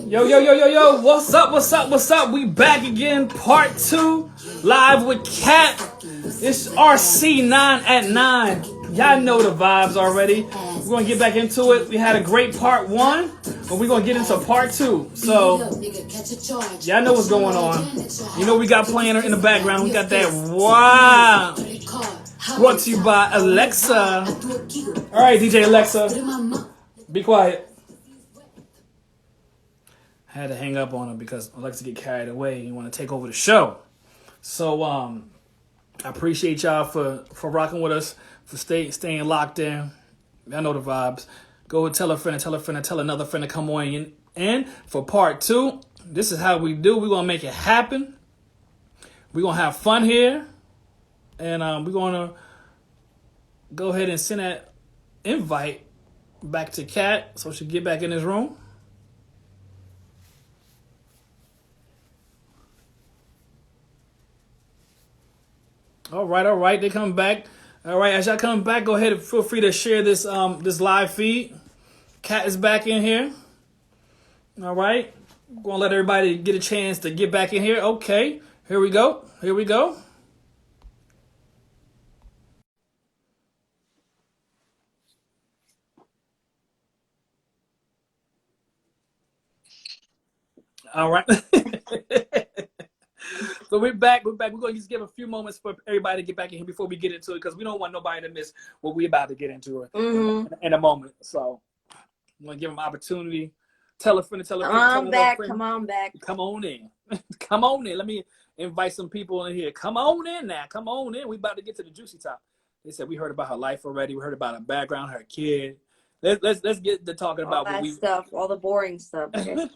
Yo, what's up? We back again, part 2, live with Kat. It's RC9 at 9. Y'all know the vibes already. We're going to get back into it. We had a great part 1, but we're going to get into part 2. So, y'all know what's going on. You know we got playing in the background. We got that wow. Brought to you by Alexa. All right, DJ Alexa, be quiet. I had to hang up on him because Alexa get carried away. You want to take over the show. So I appreciate y'all for rocking with us, for staying locked in. I know the vibes. Go tell a friend, tell another friend to come on in for part 2. This is how we do. We're gonna make it happen. We're gonna have fun here, and we're gonna go ahead and send that invite back to Kat so she can get back in this room. All right. They come back. All right, as y'all come back, go ahead and feel free to share this this live feed. Kat is back in here. All right. Gonna let everybody get a chance to get back in here. Okay. Here we go. All right. So we're back. We're going to just give a few moments for everybody to get back in here before we get into it, because we don't want nobody to miss what we're about to get into in a moment. So I'm going to give them opportunity. Tell a friend. Come on back. Come on in. Come on in. Let me invite some people in here. Come on in now. Come on in. We about to get to the juicy top. They said we heard about her life already. We heard about her background, her kid. Let's get to talking about all that stuff, all the boring stuff. Okay.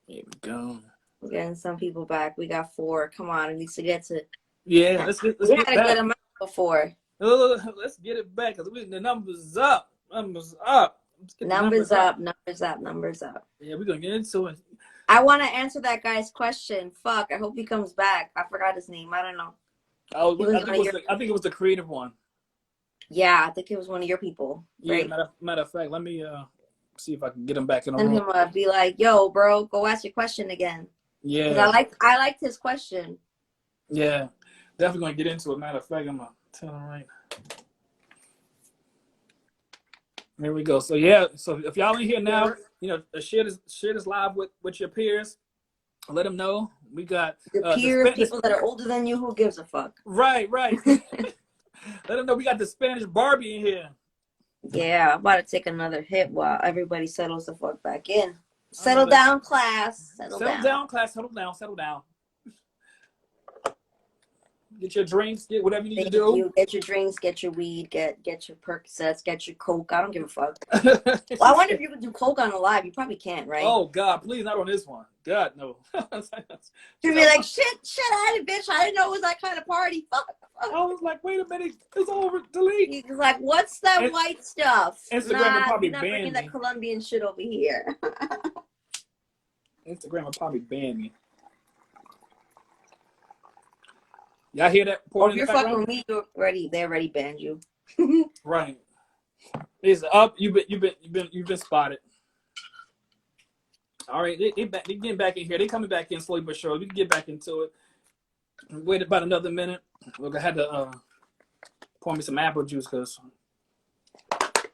Here we go. We're getting some people back. We got 4. Come on, it needs to get to. Yeah, let's get we had to get them out before. Let's get it back, because the numbers up. Numbers up. Numbers up. Yeah, we're gonna get into it. I want to answer that guy's question. Fuck, I hope he comes back. I forgot his name. I don't know. I think it was the creative one. Yeah, I think it was one of your people. Right? Yeah, matter of fact, let me see if I can get him back in the room. Him be like, yo, bro, go ask your question again. Yeah. Because I liked his question. Yeah, definitely gonna get into it. Matter of fact, I'm gonna tell him right. There we go. So yeah, so if y'all in here now, share this live with your peers. Let them know we got your peers, people that are older than you. Who gives a fuck? Right. Let them know we got the Spanish Barbie in here. Yeah, I'm about to take another hit while everybody settles the fuck back in. Settle down, class. Settle down, class. Settle down. Get your drinks. Get whatever you need to do. Get your drinks. Get your weed. Get your Percocets. Get your Coke. I don't give a fuck. Well, I wonder if you could do Coke on a live. You probably can't, right? Oh God, please not on this one. God no. You'd be like, shit out of it, bitch. I didn't know it was that kind of party. Fuck. I was like, wait a minute, it's over. Delete. He's like, what's that white stuff? Instagram would probably ban me. Not bringing that Colombian shit over here. Instagram would probably ban me. Y'all hear that? If you're fucking with me, they already banned you. Right. It's up. You've been spotted. All right, they getting back in here. They coming back in slowly but surely. We can get back into it. Wait about another minute. Look, I had to pour me some apple juice, cause.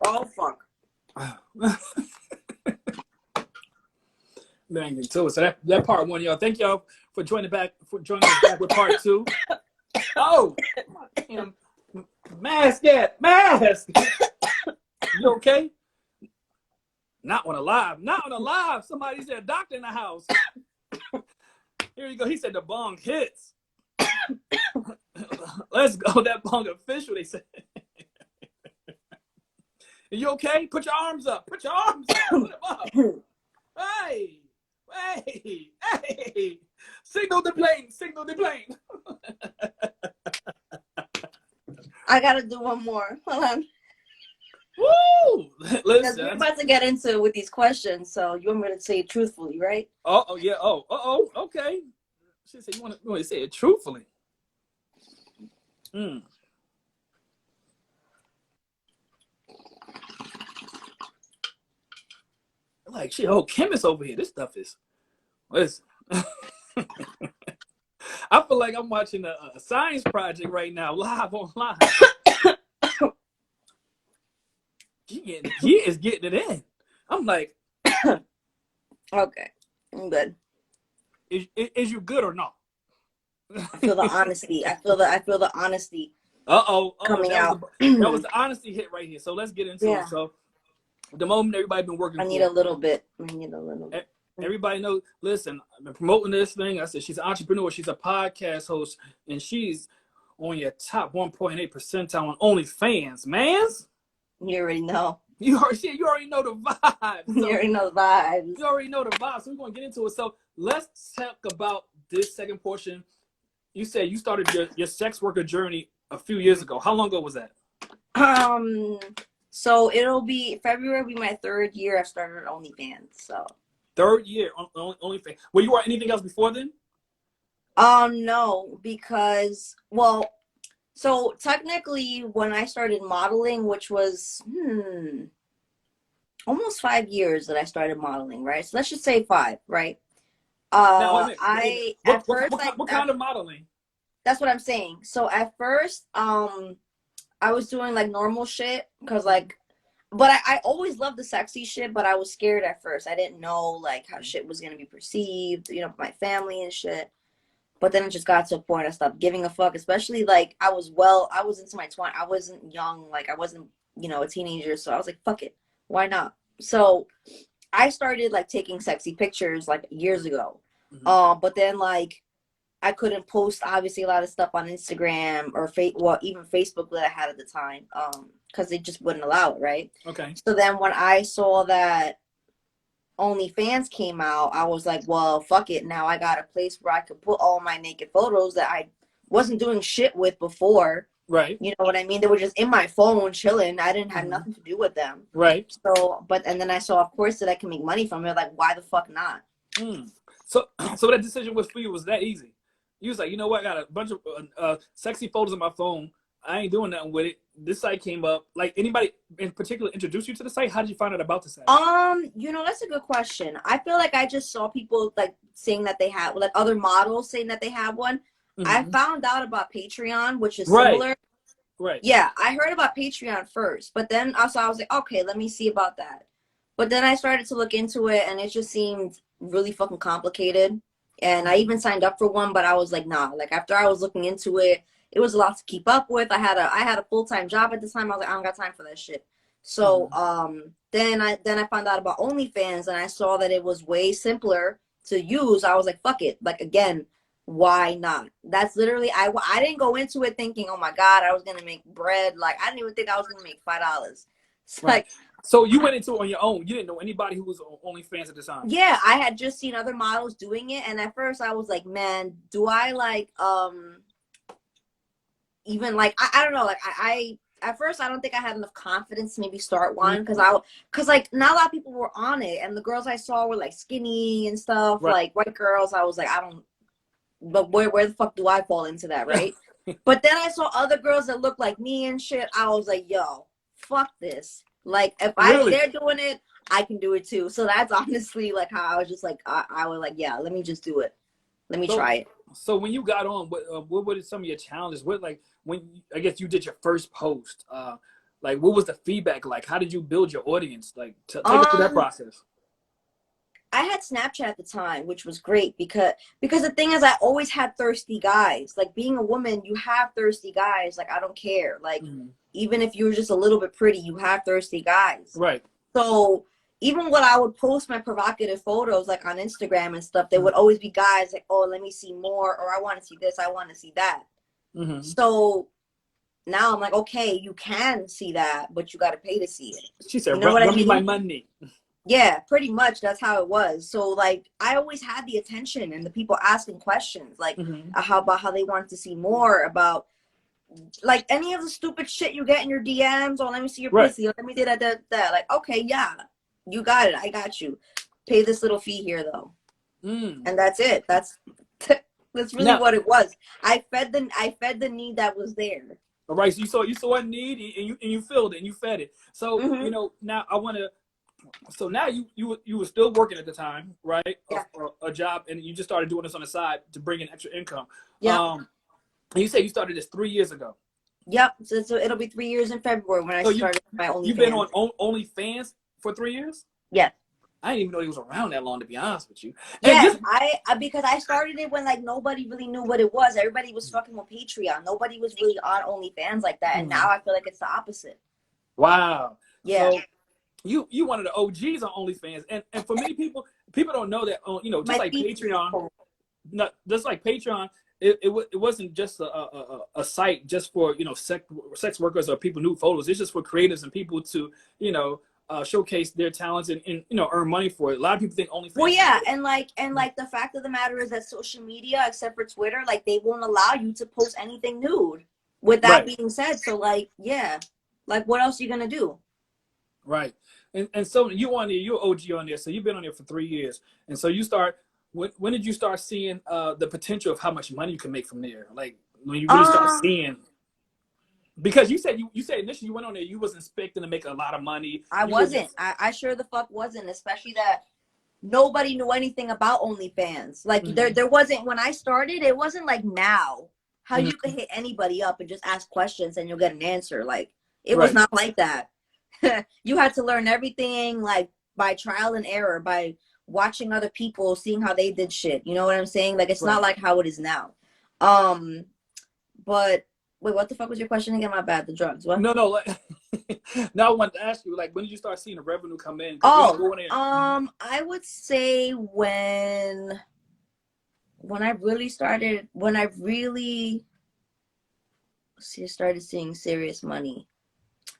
Oh fuck. Man, into it. So that part 1, y'all. Thank y'all for joining us back with part 2. Oh, damn. Mask. You okay? Not on a live. Somebody said doctor in the house. Here you go. He said the bong hits. Let's go. That bong official, they said. Are you okay? Put your arms up. Put them up. Hey. Signal the plane. I gotta do one more. Hold on. Woo! Listen, we're about to get into it with these questions, so you want me to say it truthfully, right? Oh yeah. Okay. She said you want to say it truthfully. like, shit, whole chemist over here. This stuff is, listen. I feel like I'm watching a science project right now, live online. He is getting it in. I'm like, Okay, I'm good. Is you good or not? I feel the honesty. I feel the honesty. Coming out. That was the honesty hit right here. So let's get into it. So the moment everybody been working. I need a little bit. Everybody knows. Listen, I've been promoting this thing. I said she's an entrepreneur. She's a podcast host, and she's on your top 1.8 percentile on OnlyFans. Mans. You already know. You already know the vibe. So, you already know the vibes. You already know the vibe. So we're gonna get into it. So let's talk about this second portion. You said you started your sex worker journey a few years ago. How long ago was that? So it'll be February. Will be my 3rd year. I started OnlyFans. So 3rd year on OnlyFans. Were you on anything else before then? No, because so technically when I started modeling, which was almost 5 years that I started modeling, right? So let's just say 5, right? What kind of modeling? That's what I'm saying. So at first, I was doing like normal shit because but I always loved the sexy shit, but I was scared at first. I didn't know like how shit was gonna be perceived, you know, by my family and shit. But then it just got to a point I stopped giving a fuck, especially like I was into my 20s. I wasn't young, like I wasn't, you know, a teenager. So I was like, fuck it. Why not? So I started like taking sexy pictures like years ago. But then like I couldn't post obviously a lot of stuff on Instagram or even Facebook that I had at the time, because they just wouldn't allow it, right? Okay. So then when I saw that OnlyFans came out, I was like, well, fuck it. Now I got a place where I could put all my naked photos that I wasn't doing shit with before. Right. You know what I mean? They were just in my phone chilling. I didn't have nothing to do with them. Right. So, and then I saw, of course, that I can make money from it. Like, why the fuck not? So that decision was for you was that easy? You was like, you know what? I got a bunch of sexy photos on my phone. I ain't doing nothing with it. This site came up. Like, anybody in particular introduced you to the site? How did you find out about the site? You know, that's a good question. I feel like I just saw people like saying that they had, like other models saying that they had one. I found out about Patreon, which is similar. Right. Yeah, I heard about Patreon first, but then also I was like, okay, let me see about that. But then I started to look into it, and it just seemed really fucking complicated. And I even signed up for one, but I was like, nah. Like after I was looking into it, it was a lot to keep up with. I had a full-time job at the time. I was like, I don't got time for that shit. So then I found out about OnlyFans, and I saw that it was way simpler to use. I was like, fuck it. Like again, why not? That's literally I didn't go into it thinking, oh my god, I was gonna make bread. Like I didn't even think I was gonna make $5. It's like, so you went into it on your own. You didn't know anybody who was on OnlyFans at the time. Yeah, I had just seen other models doing it, and at first I was like, man, do I like even like I don't know, like I at first I don't think I had enough confidence to maybe start one because like not a lot of people were on it, and the girls I saw were like skinny and stuff, like white girls. I was like, I don't. But where the fuck do I fall into that, right? But then I saw other girls that looked like me and shit. I was like, yo, fuck this. Like, if they're doing it, I can do it too. So that's honestly like how I was just like, I was like, yeah, let me just do it. Let me try it. So when you got on, what were some of your challenges? What, like, when I guess you did your first post, like, what was the feedback like? How did you build your audience? Like, take us through that process. I had Snapchat at the time, which was great because the thing is, I always had thirsty guys. Like being a woman, you have thirsty guys. Like I don't care. Like even if you were just a little bit pretty, you have thirsty guys. Right. So even when I would post my provocative photos, like on Instagram and stuff, there would always be guys like, oh, let me see more, or I want to see this, I want to see that. So now I'm like, okay, you can see that, but you got to pay to see it. She said, you know what I mean? My money. Yeah, pretty much. That's how it was. So like, I always had the attention and the people asking questions, like how they wanted to see more about, like any of the stupid shit you get in your DMs. Oh, let me see your pussy. Let me do that. Like, okay, yeah, you got it. I got you. Pay this little fee here though, and that's it. That's really what it was. I fed the need that was there. All right. So you saw a need and you filled it and you fed it. So you know, now I want to So now you were still working at the time, right? Yeah. A job, and you just started doing this on the side to bring in extra income. Yeah. And you say you started this 3 years ago. Yep. So it'll be 3 years in February when I So started my you've been OnlyFans. on OnlyFans for 3 years? Yeah. I didn't even know he was around that long, to be honest with you. And Yeah, just I because I started it when like nobody really knew what it was. Everybody was fucking with Patreon. Nobody was really on OnlyFans like that. And now I feel like it's the opposite. wow. Yeah. So you one of the OGs on OnlyFans, and for many people don't know that just My like Patreon, not just like Patreon. It wasn't just a site just for sex workers or people nude photos. It's just for creators and people to showcase their talents and earn money for it. A lot of people think OnlyFans. Well, yeah, and like the fact of the matter is that social media, except for Twitter, like they won't allow you to post anything nude. With that Right. being said, so like yeah, like what else are you gonna do? Right. And so you're OG on there. So you've been on there for 3 years. And so you start, when did you start seeing the potential of how much money you can make from there? Like when you really start seeing, because you said initially you went on there, you was expecting to make a lot of money. I wasn't. I sure the fuck wasn't, especially that nobody knew anything about OnlyFans. Like there wasn't, when I started, it wasn't like now how you can hit anybody up and just ask questions and you'll get an answer. Like it was not like that. You had to learn everything like by trial and error, by watching other people, seeing how they did shit. You know what I'm saying? Like it's not like how it is now. But wait, what the fuck was your question again? My bad. The drugs. What? No. Like, now I wanted to ask you, like, when did you start seeing the revenue come in? I would say when I really started, started seeing serious money.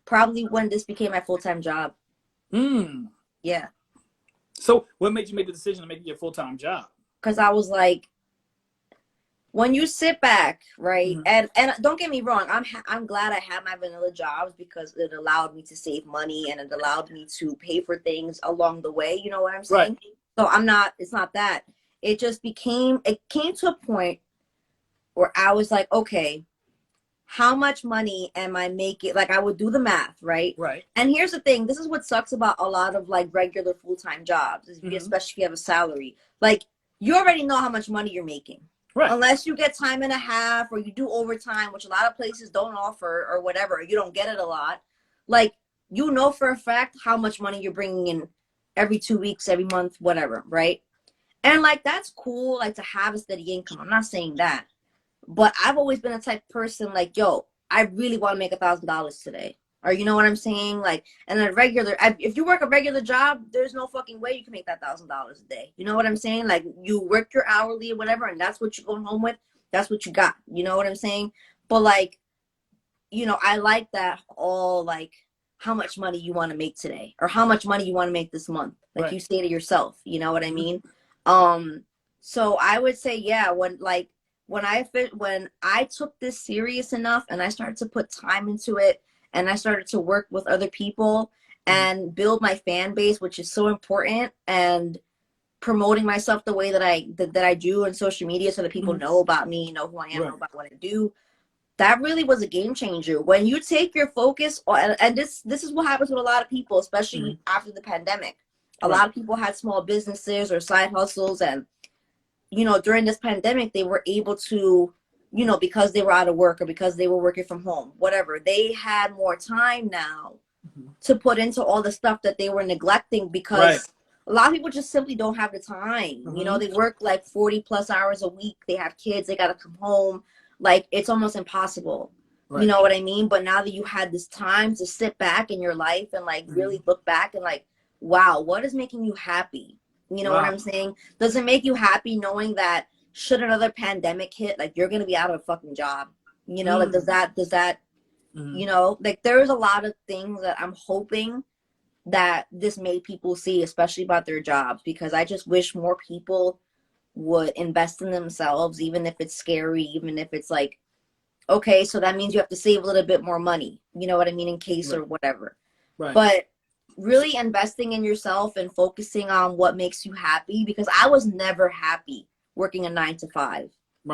Probably when this became my full-time job. Yeah. So what made you make the decision to make it your full-time job? Because I was like, when you sit back, right, and don't get me wrong, I'm glad I had my vanilla jobs because it allowed me to save money and it allowed me to pay for things along the way. You know what I'm saying? So it's not that. It came to a point where I was like, okay, how much money am I making? Like I would do the math, right? Right. And here's the thing. This is what sucks about a lot of like regular full-time jobs, especially if you have a salary. Like you already know how much money you're making. Right. Unless you get time and a half or you do overtime, which a lot of places don't offer or whatever. You don't get it a lot. Like, you know for a fact how much money you're bringing in every 2 weeks, every month, whatever, right? And, like, that's cool, like, to have a steady income. I'm not saying that. But I've always been a type of person like, yo, I really want to make $1,000 today. Or you know what I'm saying? Like, and if you work a regular job, there's no fucking way you can make that $1,000 a day. You know what I'm saying? Like, you work your hourly or whatever, and that's what you're going home with. That's what you got. You know what I'm saying? But like, I like that all like how much money you want to make today or how much money you want to make this month. Like you say to yourself, you know what I mean? So I would say, yeah, when I took this serious enough and I started to put time into it, and I started to work with other people and build my fan base, which is so important, and promoting myself the way that I do on social media so that people know about me, know who I am, know about what I do. That really was a game changer. When you take your focus on, and this is what happens with a lot of people, especially after the pandemic. A lot of people had small businesses or side hustles, and during this pandemic, they were able to, because they were out of work or because they were working from home, whatever, they had more time now to put into all the stuff that they were neglecting because a lot of people just simply don't have the time. They work like 40 plus hours a week. They have kids. They got to come home. Like, it's almost impossible. You know what I mean? But now that you had this time to sit back in your life and like really look back and like, wow, what is making you happy? You know what I'm saying? Does it make you happy knowing that should another pandemic hit, like you're going to be out of a fucking job? Like does that, like there's a lot of things that I'm hoping that this made people see, especially about their jobs, because I just wish more people would invest in themselves, even if it's scary, even if it's like, okay, so that means you have to save a little bit more money, you know what I mean, in case or whatever. But really investing in yourself and focusing on what makes you happy, because I was never happy working a 9 to 5.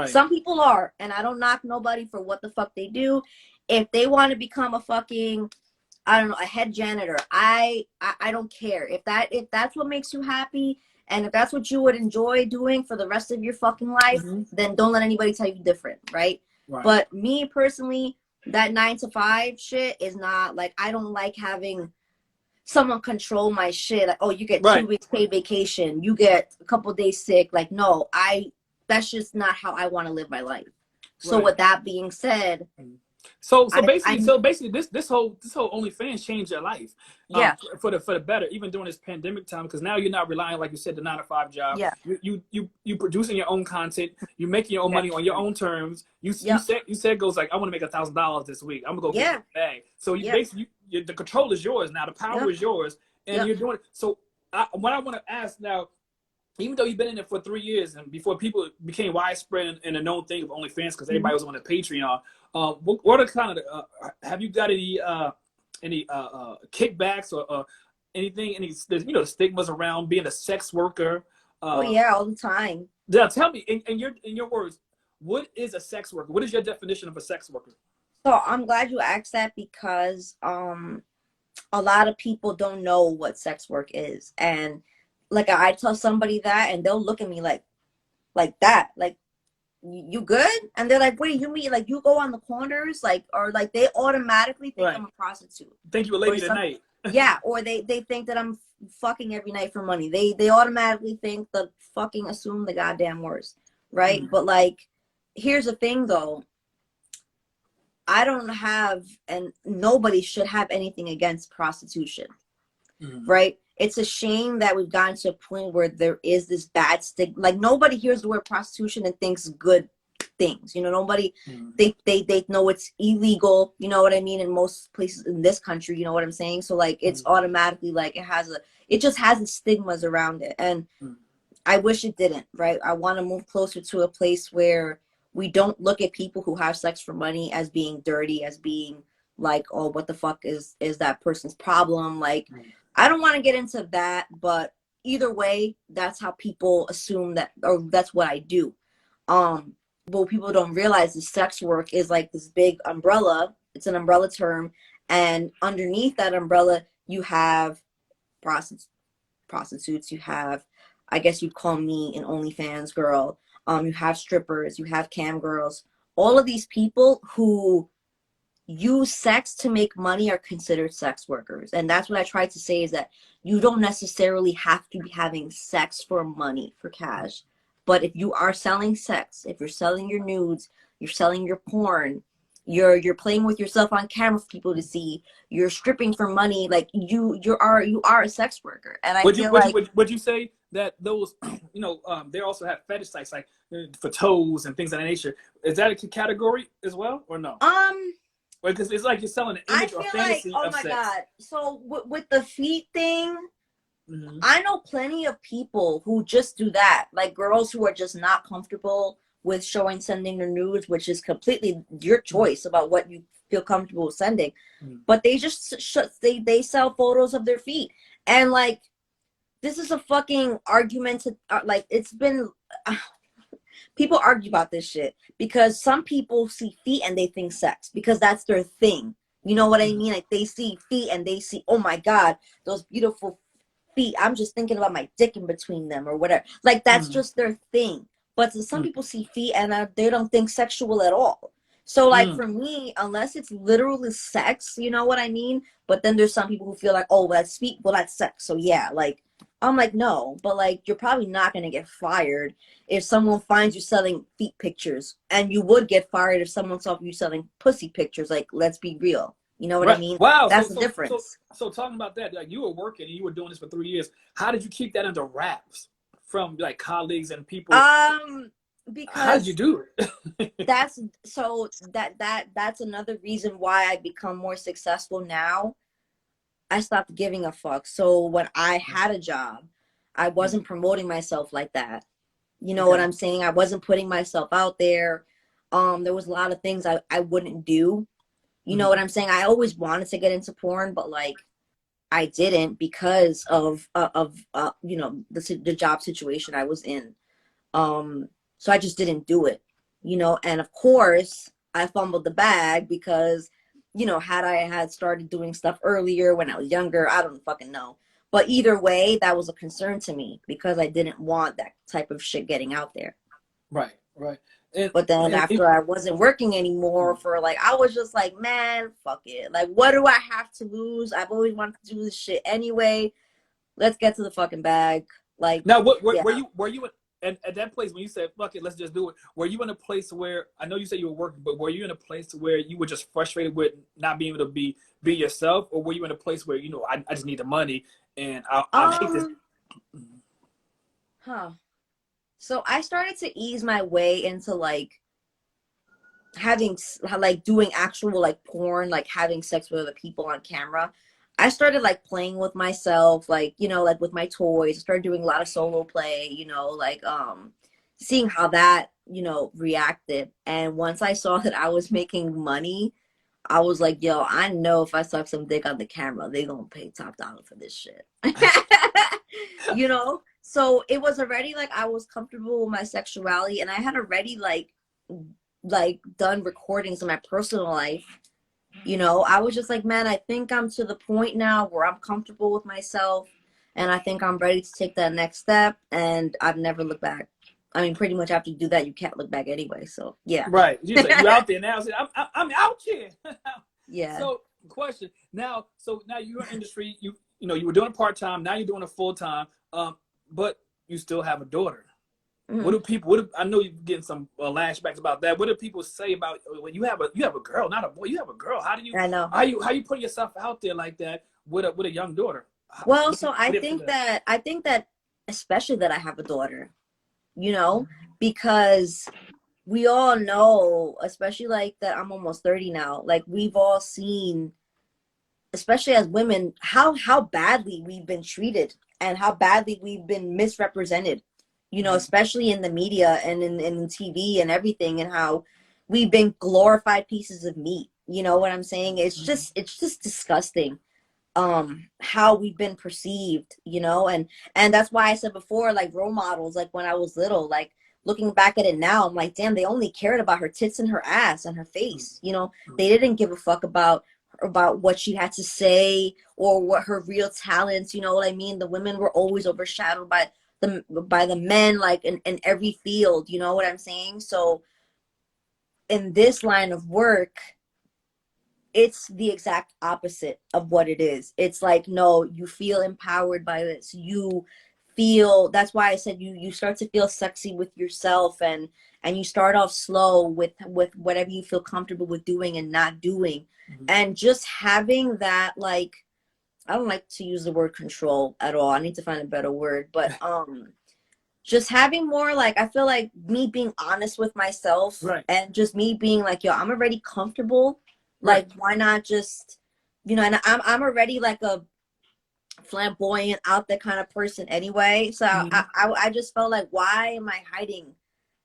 Some people are, and I don't knock nobody for what the fuck they do. If they want to become a fucking I don't know, a head janitor. I don't care if that's what makes you happy, and if that's what you would enjoy doing for the rest of your fucking life, then don't let anybody tell you different, right? Right. But me personally, that 9 to 5 shit is not like, I don't like having someone control my shit. Like, oh, you get Right. 2 weeks paid vacation, you get a couple days sick. Like, no, that's just not how I want to live my life. So Right. with that being said, So I basically this whole OnlyFans changed your life, yeah, for the better, even during this pandemic time, because now you're not relying, like you said, the 9 to 5 job. yeah, You producing your own content, you making your own yeah, money on your own terms. yeah, You said goes like, I want to make $1,000 this week. I'm gonna go get yeah, my bag. So you yeah, basically the control is yours now. The power yeah, is yours, and yeah. you're doing it. So what I want to ask now, even though you've been in it for 3 years and before people became widespread and a known thing of OnlyFans because everybody was on the Patreon, what are kind of have you got any kickbacks or anything? Any the stigmas around being a sex worker? Oh Uh, yeah, all the time. yeah, tell me in your words, what is a sex worker? What is your definition of a sex worker? So I'm glad you asked that because a lot of people don't know what sex work is, and like I tell somebody that, and they'll look at me like that, like, you good? And they're like, wait, you mean like you go on the corners, like, or like they automatically think Right. I'm a prostitute Think you a or lady some, tonight? yeah, or they think that I'm fucking every night for money. They automatically think the fucking assume the goddamn worst, right? Mm. But like, here's the thing though, I don't have, and nobody should have anything against prostitution, Mm. right? It's a shame that we've gotten to a point where there is this bad stigma. Like, nobody hears the word prostitution and thinks good things. Nobody, Mm. they know it's illegal. You know what I mean? In most places in this country, you know what I'm saying? So like, it's automatically like it just has the stigmas around it, and Mm. I wish it didn't. Right? I want to move closer to a place where we don't look at people who have sex for money as being dirty, as being like, oh, what the fuck is that person's problem? Like, I don't want to get into that, but either way, that's how people assume that, or that's what I do. But what people don't realize is sex work is like this big umbrella. It's an umbrella term, and underneath that umbrella, you have prostitutes. You have, I guess you'd call me an OnlyFans girl. You have strippers. You have cam girls. All of these people who use sex to make money are considered sex workers. And that's what I tried to say, is that you don't necessarily have to be having sex for money, for cash. But if you are selling sex, if you're selling your nudes, you're selling your porn, you're playing with yourself on camera for people to see, you're stripping for money, like you are a sex worker. And I feel like, Would you say that those they also have fetish sites like for toes and things of that nature? Is that a category as well or no? Because it's like you're selling an I image or feel like, fantasy oh of my sex. God. So with the feet thing, Mm-hmm. I know plenty of people who just do that, like girls who are just not comfortable with sending their nudes, which is completely your choice about what you feel comfortable with sending. Mm-hmm. But they just they sell photos of their feet, and like, this is a fucking argument to, like, it's been people argue about this shit because some people see feet and they think sex because that's their thing. You know what I mean? Like, they see feet and they see, oh my God, those beautiful feet. I'm just thinking about my dick in between them or whatever. Like, that's just their thing. But some people see feet and they don't think sexual at all. So like, for me, unless it's literally sex, you know what I mean? But then there's some people who feel like, oh, well, that's feet, well, that's sex. So yeah, like, I'm like, no, but like, you're probably not going to get fired if someone finds you selling feet pictures, and you would get fired if someone saw you selling pussy pictures. Like, let's be real. You know what I Right. mean? Wow. That's the difference. So talking about that, like you were working and you were doing this for 3 years. How did you keep that under wraps from like colleagues and people? How did you Because do it? that's so that's another reason why I become more successful now. I stopped giving a fuck. So when I had a job, I wasn't promoting myself like that. You know what I'm saying? I wasn't putting myself out there. There was a lot of things I wouldn't do. You know what I'm saying? I always wanted to get into porn, but like, I didn't because of the job situation I was in. So I just didn't do it. And of course, I fumbled the bag because you know, had I had started doing stuff earlier when I was younger, I don't fucking know. But either way, that was a concern to me because I didn't want that type of shit getting out there. Right, right. And, But then and after I wasn't working anymore for like, I was just like, man, fuck it. Like, what do I have to lose? I've always wanted to do this shit anyway. Let's get to the fucking bag. Like, now, what yeah. were you at that place when you said fuck it, let's just do it? Were you in a place where I know you said you were working, but were you in a place where you were just frustrated with not being able to be yourself, or were you in a place where I just need the money and I'll make this? Huh. So I started to ease my way into like having like doing actual like porn, like having sex with other people on camera. I started like playing with myself, like, you know, like with my toys. I started doing a lot of solo play, you know, like seeing how that, you know, reacted. And once I saw that I was making money, I was like, yo, I know if I suck some dick on the camera, they gonna pay top dollar for this shit. You know? So it was already like I was comfortable with my sexuality, and I had already like done recordings in my personal life. You know, I was just like, man, I think I'm to the point now where I'm comfortable with myself, and I think I'm ready to take that next step, and I've never looked back. I mean, pretty much after you do that, you can't look back anyway. So yeah. Right. You said you out there now. So I'm out here. Yeah. So question now. So now you're in industry. You know you were doing part time. Now you're doing a full time. But you still have a daughter. Mm-hmm. What do people? I know you're getting some lashbacks about that. What do people say about when you have a girl, not a boy? You have a girl. How do you? I know. How you put yourself out there like that with a young daughter? Well, so I think that especially that I have a daughter, you know, because we all know, especially like that I'm almost 30 now, like we've all seen, especially as women, how badly we've been treated and how badly we've been misrepresented, you know, especially in the media and in TV and everything, and how we've been glorified pieces of meat. You know what I'm saying? It's just disgusting how we've been perceived, you know, and that's why I said before, like role models, like when I was little, like looking back at it now, I'm like, damn, they only cared about her tits and her ass and her face, you know. They didn't give a fuck about what she had to say or what her real talents, you know what I mean? The women were always overshadowed by the men, like in every field, you know what I'm saying? So in this line of work, it's the exact opposite of what it is. It's like, no, you feel empowered by this. You feel, that's why I said you start to feel sexy with yourself, and you start off slow with whatever you feel comfortable with doing and not doing. And just having that, like, I don't like to use the word control at all. I need to find a better word, but just having more, like, I feel like me being honest with myself, Right. and just me being like, yo, I'm already comfortable. Like, why not just, you know, and I'm already like a flamboyant, out there kind of person anyway. So I just felt like, why am I hiding?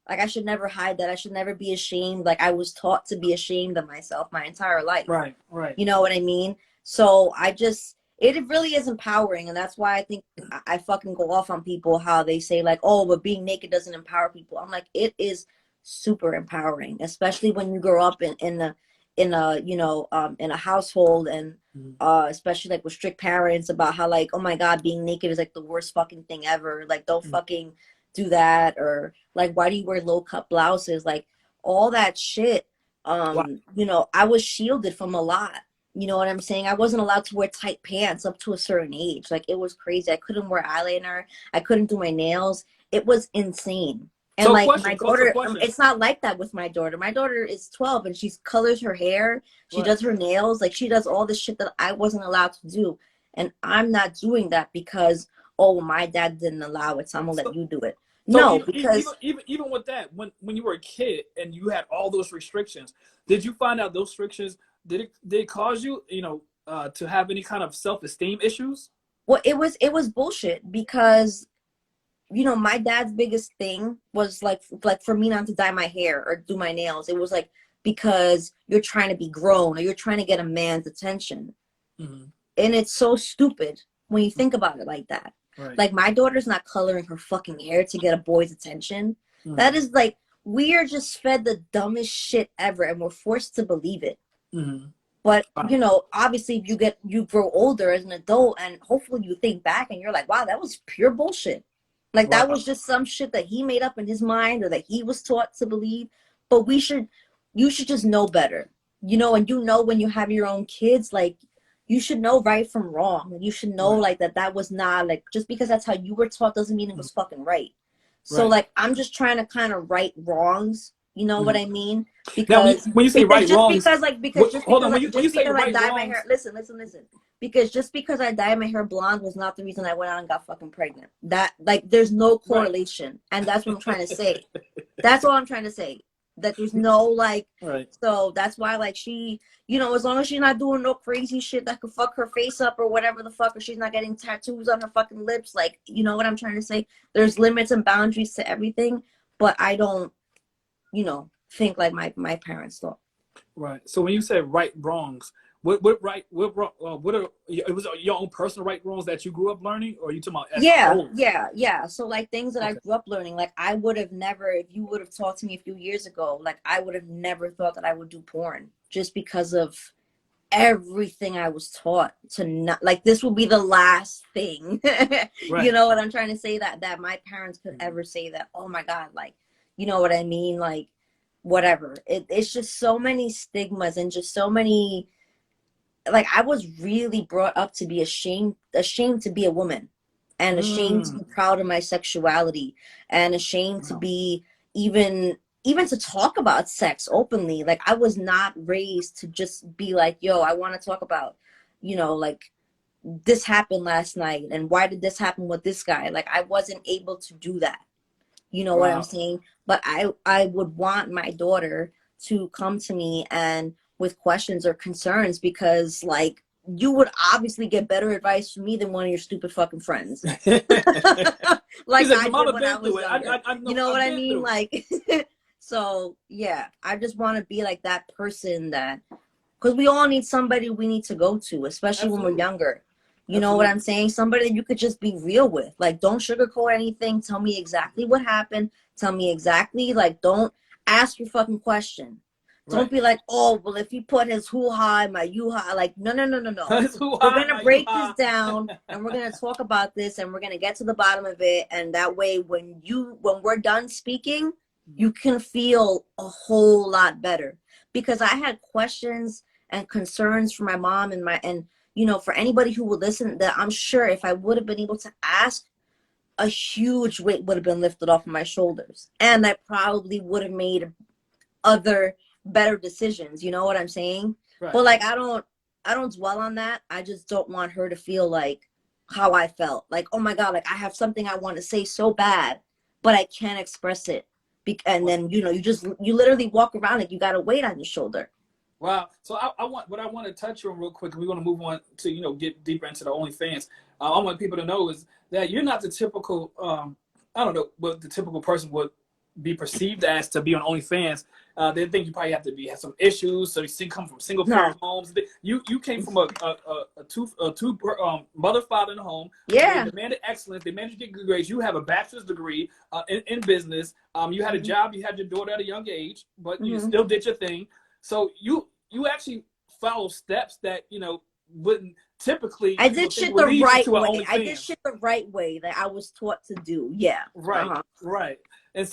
Like, I should never hide that. I should never be ashamed. Like, I was taught to be ashamed of myself my entire life. Right. You know what I mean? So it really is empowering. And that's why I think I fucking go off on people, how they say like, oh, but being naked doesn't empower people. I'm like, it is super empowering, especially when you grow up in a you know, in a household, and especially like with strict parents, about how like, oh my God, being naked is like the worst fucking thing ever. Like, don't fucking do that. Or like, why do you wear low cut blouses? Like, all that shit. Wow. You know, I was shielded from a lot. You know what I'm saying? I wasn't allowed to wear tight pants up to a certain age. Like, it was crazy. I couldn't wear eyeliner. I couldn't do my nails. It was insane. And so like question, my daughter, question. it's not like that with my daughter. My daughter is 12 and she colors her hair. She does her nails. Like, she does all the shit that I wasn't allowed to do. And I'm not doing that because, oh, my dad didn't allow it, so I'm gonna let you do it. So No, because even with that, when you were a kid and you had all those restrictions, did you find out those restrictions did it cause you, you know, to have any kind of self-esteem issues? well, it was bullshit, because you know, my dad's biggest thing was like for me not to dye my hair or do my nails. It was like, because you're trying to be grown or you're trying to get a man's attention. And it's so stupid when you think about it like that. Like, my daughter's not coloring her fucking hair to get a boy's attention. That is like, we are just fed the dumbest shit ever, and we're forced to believe it. But you know, obviously, if you grow older as an adult, and hopefully you think back and you're like, wow, that was pure bullshit. Like that Wow. was just some shit that he made up in his mind or that he was taught to believe. But you should just know better, you know. And you know, when you have your own kids, like you should know right from wrong. You should know Right. like that was not like, just because that's how you were taught doesn't mean it was fucking right. So Right. like I'm just trying to kind of right wrongs. You know what I mean? Now, Because when you say right wrongs, hold on. When you say I right dyed my hair, wrongs, listen. Because just because I dyed my hair blonde was not the reason I went out and got fucking pregnant. That, like, there's no right. correlation, and that's what I'm trying to say. That's all I'm trying to say. That there's no like. Right. So that's why, like, she, you know, as long as she's not doing no crazy shit that could fuck her face up or whatever the fuck, or she's not getting tattoos on her fucking lips, like, you know what I'm trying to say. There's limits and boundaries to everything, but I don't, you know, think like my parents thought. Right. So when you say right wrongs, what are it was your own personal right wrongs that you grew up learning, or are you talking about as a whole? Yeah. So like things that I Okay. grew up learning, like I would have never, if you would have talked to me a few years ago, like I would have never thought that I would do porn, just because of everything I was taught to not, like, this will be the last thing. You Right. know what I'm trying to say, that my parents could ever say that, oh my God, like, you know what I mean? Like, whatever. It's just so many stigmas and just so many, like, I was really brought up to be ashamed to be a woman, and ashamed to Mm. be proud of my sexuality, and ashamed to Wow. be even to talk about sex openly. Like, I was not raised to just be like, yo, I want to talk about, you know, like, this happened last night and why did this happen with this guy. Like, I wasn't able to do that. You know what I'm Wow. saying? But I would want my daughter to come to me and with questions or concerns, because like, you would obviously get better advice from me than one of your stupid fucking friends. He's Like like, your I did mama when I been was through it. younger. I You know. know what I've I been mean? through it. Like, so yeah, I just want to be like that person, that, because we all need somebody we need to go to, especially when we're Absolutely. younger. You know what Absolutely. I'm saying? Somebody that you could just be real with. Like, don't sugarcoat anything. Tell me exactly what happened. Tell me exactly, like, don't ask your fucking question. Don't Right. be like, oh, well, if he put his hoo-ha in my you-ha. Like, no. It's who We're high, going to my you break this high. down, and we're going to talk about this, and we're going to get to the bottom of it. And that way, when we're done speaking, you can feel a whole lot better. Because I had questions and concerns for my mom and you know, for anybody who would listen, that I'm sure if I would have been able to ask, a huge weight would have been lifted off of my shoulders, and I probably would have made other better decisions. You know what I'm saying? Right. But like, I don't dwell on that. I just don't want her to feel like how I felt. Like, oh my God, like I have something I want to say so bad, but I can't express it. And Wow. then, you know, you literally walk around like you got a weight on your shoulder. Wow. So I want to touch on real quick. We're going to move on to get deeper into the OnlyFans. I want people to know is that you're not the typical. I don't know what the typical person would be perceived as to be on OnlyFans. They think you probably have some issues. So you come from single No. parent homes. You came from a two mother father in the home. They Yeah. demanded excellence. They managed to get good grades. You have a bachelor's degree in business. You had a Mm-hmm. job. You had your daughter at a young age, but you Mm-hmm. still did your thing. So you actually follow steps that wouldn't typically I did think shit would the lead you right to an way. I did OnlyFans. shit the right way that I was taught to do. Yeah. Right, Uh-huh. right. And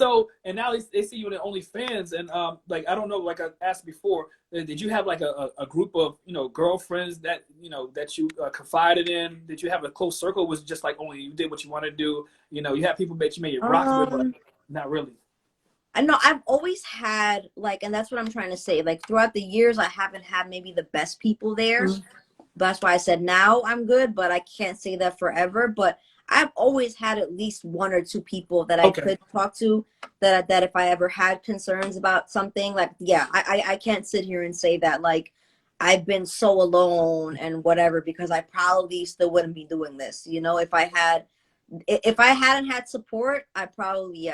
now they see you in the OnlyFans, and like I don't know, like I asked before, did you have like a group of girlfriends that that you confided in? Did you have a close circle? Was it just like only you did what you wanted to do? You had people that you made rock with, but Um, not really. I know I've always had, like, and that's what I'm trying to say. Like, throughout the years, I haven't had maybe the best people there. Mhm. That's why I said now I'm good, but I can't say that forever. But I've always had at least one or two people that I Okay. could talk to, that if I ever had concerns about something, like, yeah, I can't sit here and say that like I've been so alone and whatever, because I probably still wouldn't be doing this. You know, if I hadn't had support, I probably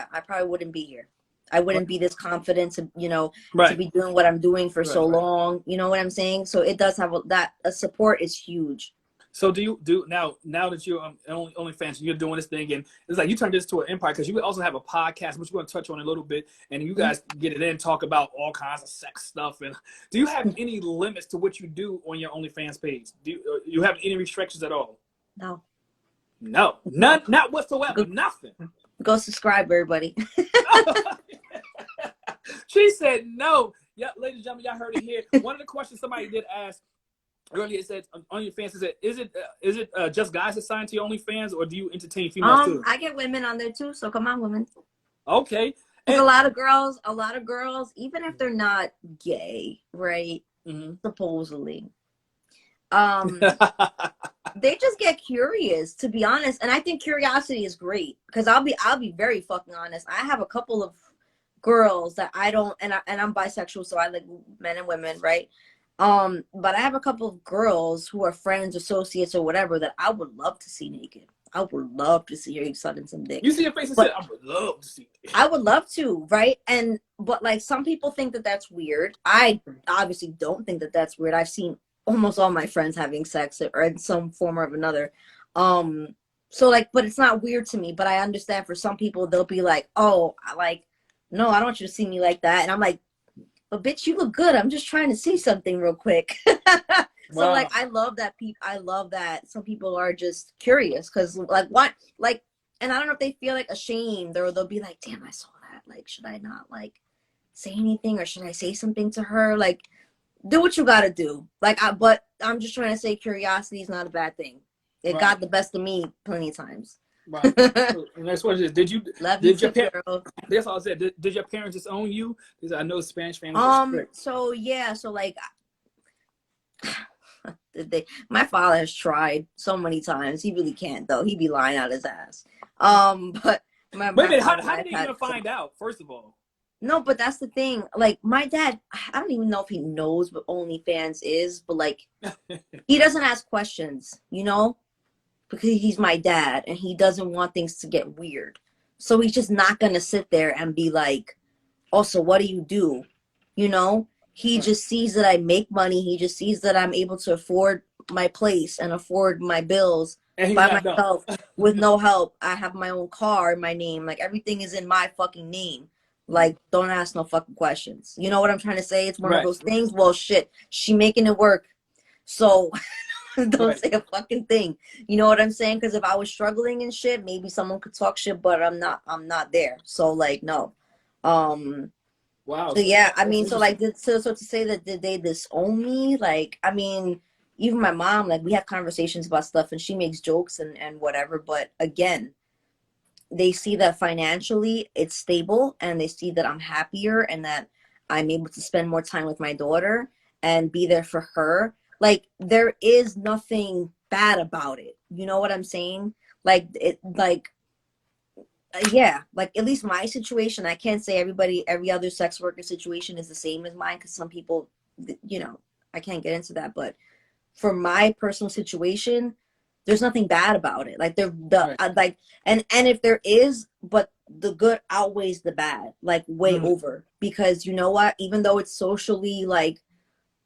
wouldn't be here. I Right. wouldn't be this confident to, to Right. be doing what I'm doing for so Right. long. You know what I'm saying? So it does have that support is huge. So do you do now that you're OnlyFans, you're doing this thing, and it's like you turned this to an empire because you also have a podcast, which we're going to touch on a little bit, and you guys get it in, talk about all kinds of sex stuff. And do you have any limits to what you do on your OnlyFans page? Do you have any restrictions at all? No. No, none, not whatsoever, nothing. Go subscribe, everybody. She said no. Yeah, ladies and gentlemen, y'all heard it here. One of the questions somebody did ask earlier, it said on your fans, is it just guys assigned to your OnlyFans, or do you entertain females too? I get women on there too, so come on, women. Okay. And a lot of girls, even if they're not gay, right? Supposedly, they just get curious, to be honest. And I think curiosity is great because I'll be very fucking honest. I have a couple of girls that I don't, and I'm bisexual, so I like men and women, right? But I have a couple of girls who are friends, associates, or whatever that I would love to see naked. I would love to see her sucking some dick. You see her face and say, I would love to see it. I would love to, right? But like some people think that that's weird. I obviously don't think that that's weird. I've seen almost all my friends having sex or in some form or another. So like, but it's not weird to me. But I understand for some people they'll be like, oh, no, I don't want you to see me like that. And I'm like, but bitch, you look good. I'm just trying to see something real quick. So like, I love that some people are just curious because like what, like, and I don't know if they feel like ashamed or they'll be like, damn, I saw that. Like, should I not like say anything or should I say something to her? Like, do what you gotta do. Like, but I'm just trying to say curiosity is not a bad thing. It got the best of me plenty of times. Right. The next question is, did your parents? That's all I said. Did your parents disown you? Because I know Spanish families are strict. So yeah, so like, my father has tried so many times. He really can't though. He be lying out his ass. But wait a minute, how did he even find out? First of all. No, but that's the thing. Like my dad, I don't even know if he knows what OnlyFans is, but like he doesn't ask questions, you know, because he's my dad and he doesn't want things to get weird. So he's just not gonna sit there and be like, "Oh, so what do you do?" You know, he just sees that I make money. He just sees that I'm able to afford my place and afford my bills by myself with no help. I have my own car in my name. Like everything is in my fucking name. Like, don't ask no fucking questions. You know what I'm trying to say? It's one of those things. Well, shit, she making it work. So don't say a fucking thing. You know what I'm saying? Because if I was struggling and shit, maybe someone could talk shit, but I'm not there. So like, no. Wow. So yeah, I mean, so like, so to say that did they disown me? Like, I mean, even my mom, like we have conversations about stuff and she makes jokes and whatever. But again, they see that financially it's stable and they see that I'm happier and that I'm able to spend more time with my daughter and be there for her. Like there is nothing bad about it. You know what I'm saying? Like it, like, yeah, like at least my situation, I can't say every other sex worker situation is the same as mine. Cause some people, you know, I can't get into that, but for my personal situation, there's nothing bad about it. Like like, and if there is, but the good outweighs the bad, like way over, because you know what, even though it's socially like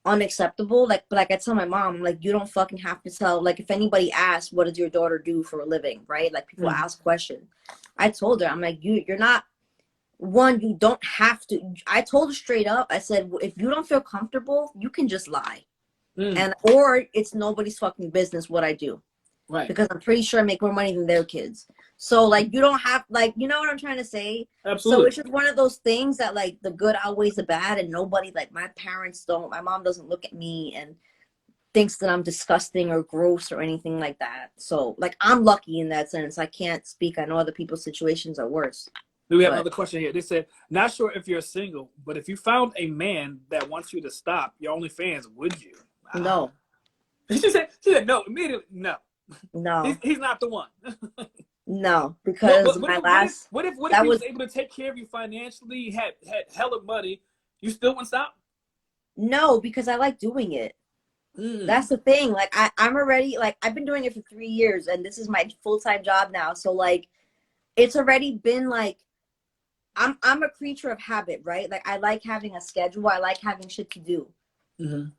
unacceptable, like I tell my mom, like, you don't fucking have to tell, like if anybody asks, what does your daughter do for a living, right? Like people ask questions. I told her, I'm like, you're not, one, you don't have to. I told her straight up, I said, if you don't feel comfortable, you can just lie. And or it's nobody's fucking business what I do. Right. Because I'm pretty sure I make more money than their kids. So like you don't have, like, you know what I'm trying to say? Absolutely. So it's just one of those things that like the good outweighs the bad, and nobody, like my parents don't, my mom doesn't look at me and thinks that I'm disgusting or gross or anything like that. So like I'm lucky in that sense. I can't speak. I know other people's situations are worse. We have another question here. They said, not sure if you're single, but if you found a man that wants you to stop your OnlyFans, would you? No. She said no, immediately, no. No. He's not the one. No, because what if he was able to take care of you financially, had hella money, you still wouldn't stop? No, because I like doing it. That's the thing. Like I'm already, like I've been doing it for 3 years and this is my full-time job now. So like it's already been like I'm a creature of habit, right? Like I like having a schedule. I like having shit to do.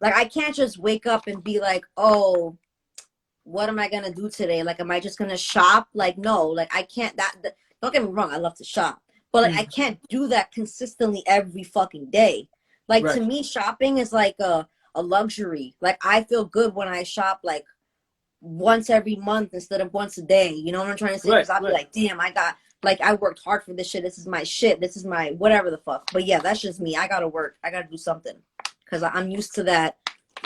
Like I can't just wake up and be like, oh, what am I gonna do today? Like, am I just gonna shop? Like, no, like I can't. Don't get me wrong, I love to shop, but like I can't do that consistently every fucking day. Like to Right. me, shopping is like a luxury. Like I feel good when I shop like once every month instead of once a day. You know what I'm trying to say? Right. Because I'll be Right. like, damn, I worked hard for this shit. This is my shit. This is my whatever the fuck. But yeah, that's just me. I gotta work. I gotta do something because I'm used to that.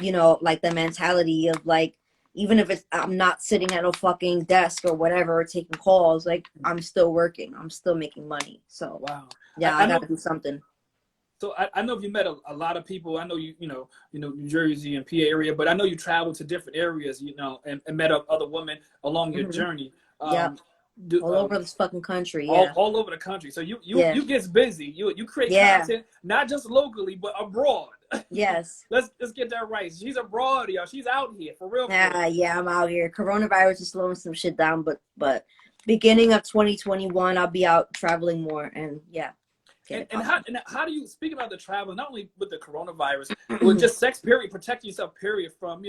You know, like the mentality of like, even if I'm not sitting at a fucking desk or whatever or taking calls, like I'm still working. I'm still making money. So Wow. yeah, I I know. gotta do something. So I know you met a lot of people. I know you know New Jersey and PA area, but I know you traveled to different areas, and met up other women along your Hmm. journey. Yep. Do, All over this fucking country. all Yeah. all over the country. So Yeah. you gets busy. You create Yeah. content not just locally but abroad. Yes. Let's get that right. She's abroad, y'all. She's out here for real. For real. Yeah, I'm out here. Coronavirus is slowing some shit down, but beginning of 2021, I'll be out traveling more and yeah, get And it and popping. how and how do you speak about the travel? Not only with the coronavirus, with just sex. Period. Protect yourself. Period. From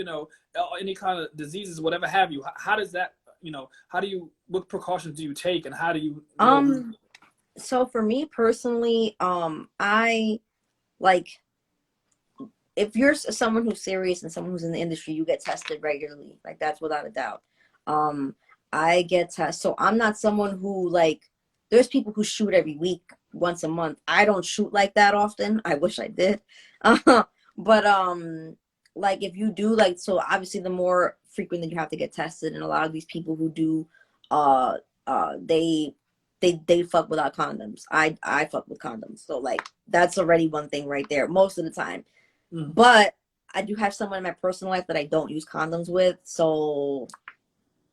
any kind of diseases, whatever have you. How does that? How do you? What precautions do you take, and how do you? Um, so for me personally, I like if you're someone who's serious and someone who's in the industry, you get tested regularly. Like that's without a doubt. Um, I get tested. So I'm not someone who like there's people who shoot every week, once a month. I don't shoot like that often. I wish I did. But like if you do like so obviously the more frequent that you have to get tested and a lot of these people who do uh they fuck without condoms. I fuck with condoms. So like that's already one thing right there most of the time. Mm. But I do have someone in my personal life that I don't use condoms with. So,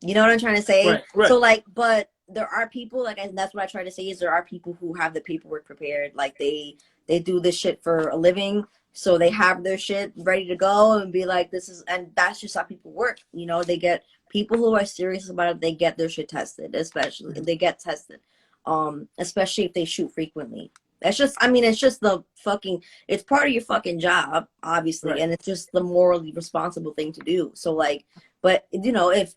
you know what I'm trying to say? Right. Right. So, like, but there are people, like, and that's what I try to say is there are people who have the paperwork prepared. Like, they do this shit for a living. So they have their shit ready to go and be like, this is, and that's just how people work. You know, they get people who are serious about it, they get their shit tested, especially if they get tested. Especially if they shoot frequently. That's just, I mean, it's just the fucking, it's part of your fucking job, obviously, Right. and it's just the morally responsible thing to do. So, like, but, you know, if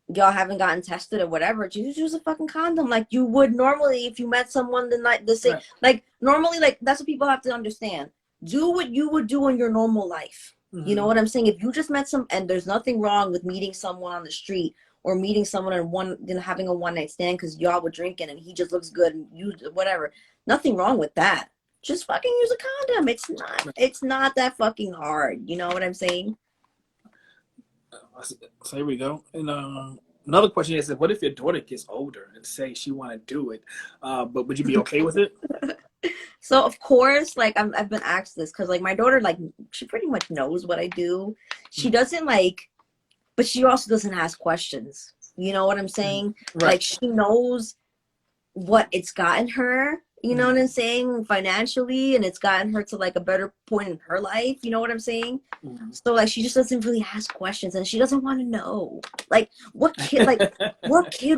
y'all haven't gotten tested or whatever, just use a fucking condom like you would normally if you met someone the night the same. Right. Like, normally, like, that's what people have to understand. Do what you would do in your normal life. You know Mm-hmm. what I'm saying? If you just met and there's nothing wrong with meeting someone on the street or meeting someone and having a one night stand because y'all were drinking and he just looks good and you whatever. Nothing wrong with that. Just fucking use a condom. It's not that fucking hard. You know what I'm saying? So here we go. And another question is, what if your daughter gets older and say she want to do it, but would you be okay with it? So of course, like I've been asked this because like my daughter, like she pretty much knows what I do. She doesn't like, but she also doesn't ask questions. You know what I'm saying? Right. Like she knows what it's gotten her, you know what I'm saying, financially, and it's gotten her to like a better point in her life, you know what I'm saying? Mm-hmm. So like she just doesn't really ask questions and she doesn't want to know. Like what kid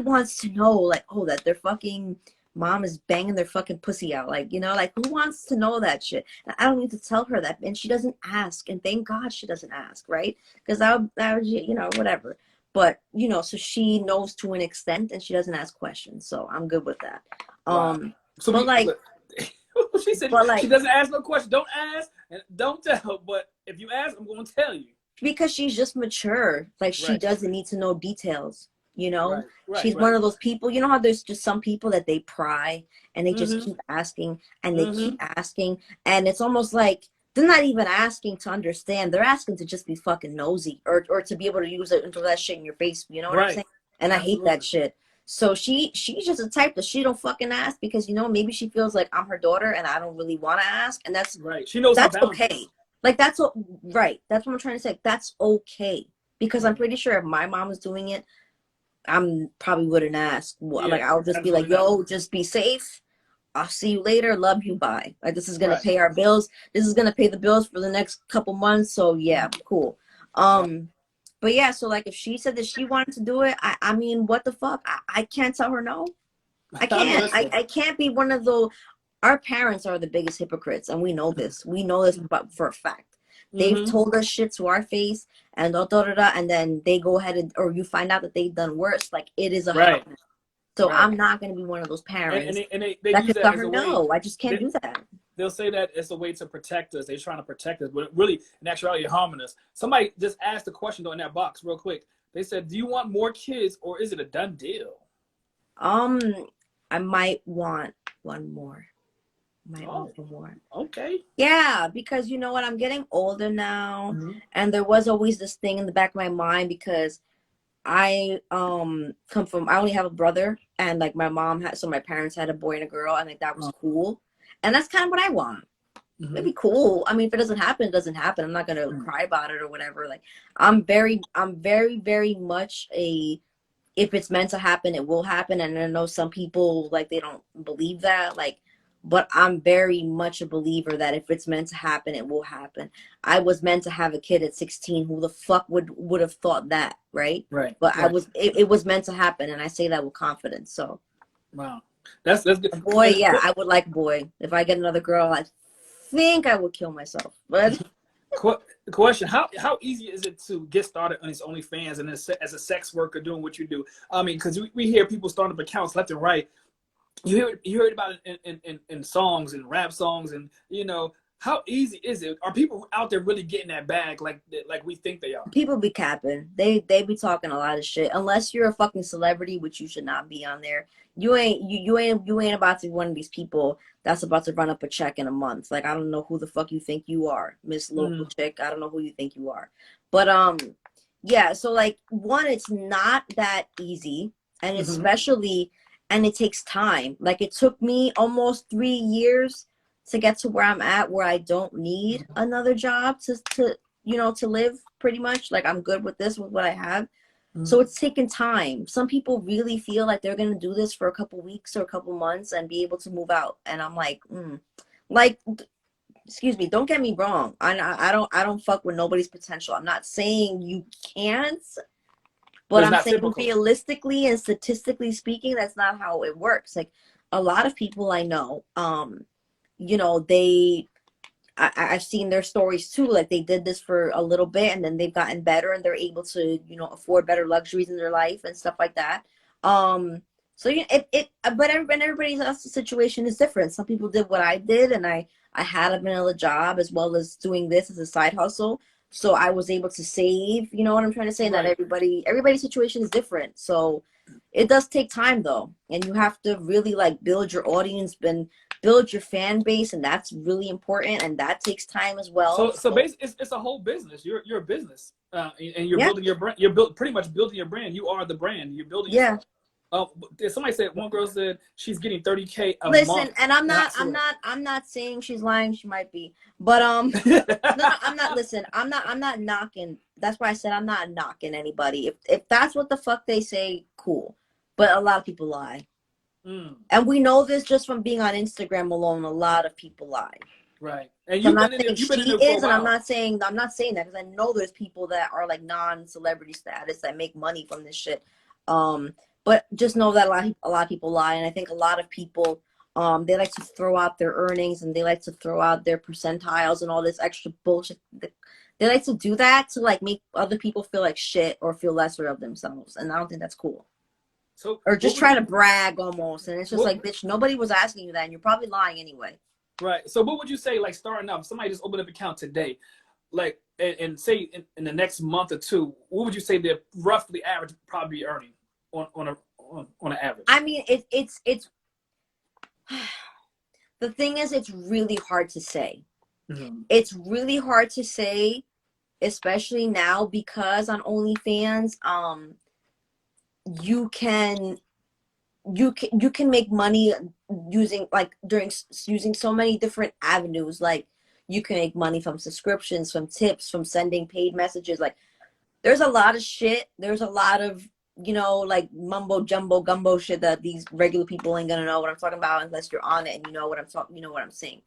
wants to know like oh that their fucking mom is banging their fucking pussy out, like, you know, like who wants to know that shit? And I don't need to tell her that, and she doesn't ask, and thank God she doesn't ask, right? Because that would, you know, whatever. But you know, so she knows to an extent and she doesn't ask questions, so I'm good with that. Wow. So But like she said but she like doesn't ask no question. Don't ask and don't tell. But if you ask, I'm going to tell you. because she's just mature, like she Right. doesn't need to know details, you know. Right. Right. She's Right. one of those people, you know how there's just some people that they pry and they just Mm-hmm. keep asking and they keep Mm-hmm. asking, and it's almost like they're not even asking to understand, they're asking to just be fucking nosy or to be able to use it and throw that shit in your face, you know what I'm Right. saying? And I hate that Absolutely. shit. So she's just a type that she don't fucking ask because, you know, maybe she feels like I'm her daughter and I don't really want to ask, and Right. She knows her that's boundaries. okay. Like that's right. That's what I'm trying to say. That's okay because I'm pretty sure if my mom was doing it, I'm probably wouldn't ask. Yeah. Like I'll just be like, Absolutely not. "Yo, just be safe. I'll see you later. Love you. Bye." Like this is gonna Right. pay our bills. This is gonna pay the bills for the next couple months. So yeah, cool. Right. But yeah, so like if she said that she wanted to do it, I mean, what the fuck? I can't tell her no. I I know can't. that's right. I can't be one of those. Our parents are the biggest hypocrites, and we know this. We know this for a fact. They've Mm-hmm. told us shit to our face and da da da da, and then they go ahead and, or you find out that they've done worse. Like, it is a Right. hell. So Right. I'm not gonna be one of those parents They that use could that tell as her a way. no. I just can't do that. They'll say that it's a way to protect us. They're trying to protect us, but really, in actuality, you're harming us. Somebody just asked a question though in that box real quick. They said, "Do you want more kids, or is it a done deal?" Um, I might want one more. Might Oh, want one more. okay. Yeah, because you know what? I'm getting older now, Mm-hmm. and there was always this thing in the back of my mind because I come from, I only have a brother, and like my mom had, so my parents had a boy and a girl, and like that was cool, and that's kind of what I want. Mm-hmm. It'd be cool. I mean, if it doesn't happen, it doesn't happen. I'm not gonna cry about it or whatever. Like, I'm very, very much a, if it's meant to happen, it will happen. And I know some people, like, they don't believe that, like, but I'm very much a believer that if it's meant to happen, it will happen. I was meant to have a kid at 16. Who the fuck would have thought that, right? Right. But Right. It was meant to happen, and I say that with confidence. So, Wow. That's good. a boy, And yeah, I would like a boy. If I get another girl, I think I would kill myself. But question: How easy is it to get started on these OnlyFans and as a sex worker doing what you do? I mean, because we hear people starting up accounts left and right. You heard about it in songs and rap songs, and how easy is it? Are people out there really getting that bag like we think they are? people be capping. They be talking a lot of shit. Unless you're a fucking celebrity, which you should not be on there. You ain't about to be one of these people that's about to run up a check in a month. Like, I don't know who the fuck you think you are, Miss Local Chick. I don't know who you think you are. But yeah, so like, one, it's not that easy, and especially, and it takes time. Like, it took me almost 3 years to get to where I'm at, where I don't need another job to to live, pretty much. Like, I'm good with this, with what I have. So it's taken time. Some people really feel like they're gonna do this for a couple weeks or a couple months and be able to move out, and I'm like, like, excuse me, don't get me wrong. I don't fuck with nobody's potential. I'm not saying you can't, But but it's I'm not saying typical. realistically and statistically speaking, that's not how it works. Like, a lot of people I know, they, I've seen their stories too. Like, they did this for a little bit and then they've gotten better and they're able to, afford better luxuries in their life and stuff like that. So but everybody's else's situation is different. Some people did what I did, and I had a vanilla job as well as doing this as a side hustle. So I was able to save. You know what I'm trying to say? Not Right. everybody's situation is different. So it does take time though, and you have to really like build your audience, build your fan base, and that's really important, and that takes time as well. So So basically, it's a whole business. You're a business, and you're yeah, building your brand. Pretty much building your brand. You are the brand. You're building yeah. yourself. Somebody said one girl said she's getting 30K a Listen, month. and I'm not saying she's lying. She might be, but no, I'm not. Listen, I'm not knocking. That's why I said I'm not knocking anybody. If that's what the fuck they say, cool. But a lot of people lie, and we know this just from being on Instagram alone. A lot of people lie. Right. And So I'm not you've saying been in she there for a is, and I'm while. not saying that because I know there's people that are like non-celebrity status that make money from this shit. But just know that a lot of people lie, and I think a lot of people they like to throw out their earnings and they like to throw out their percentiles and all this extra bullshit. They like to do that to like make other people feel like shit or feel lesser of themselves, and I don't think that's cool. So Or what just would try to brag almost, and it's just what like, bitch, nobody was asking you that, and you're probably lying anyway. right? So what would you say, like, starting up? Somebody just opened up an account today, like, and say in the next month or two, what would you say they're roughly average probably earning on an average? I mean, it's the thing is, it's really hard to say. It's really hard to say, especially now, because on OnlyFans, you can you can make money using using so many different avenues. Like, you can make money from subscriptions, from tips, from sending paid messages. Like, there's a lot of shit. There's a lot of, like, mumbo jumbo gumbo shit that these regular people ain't gonna know what I'm talking about unless you're on it and you know what I'm talking, you know what I'm saying.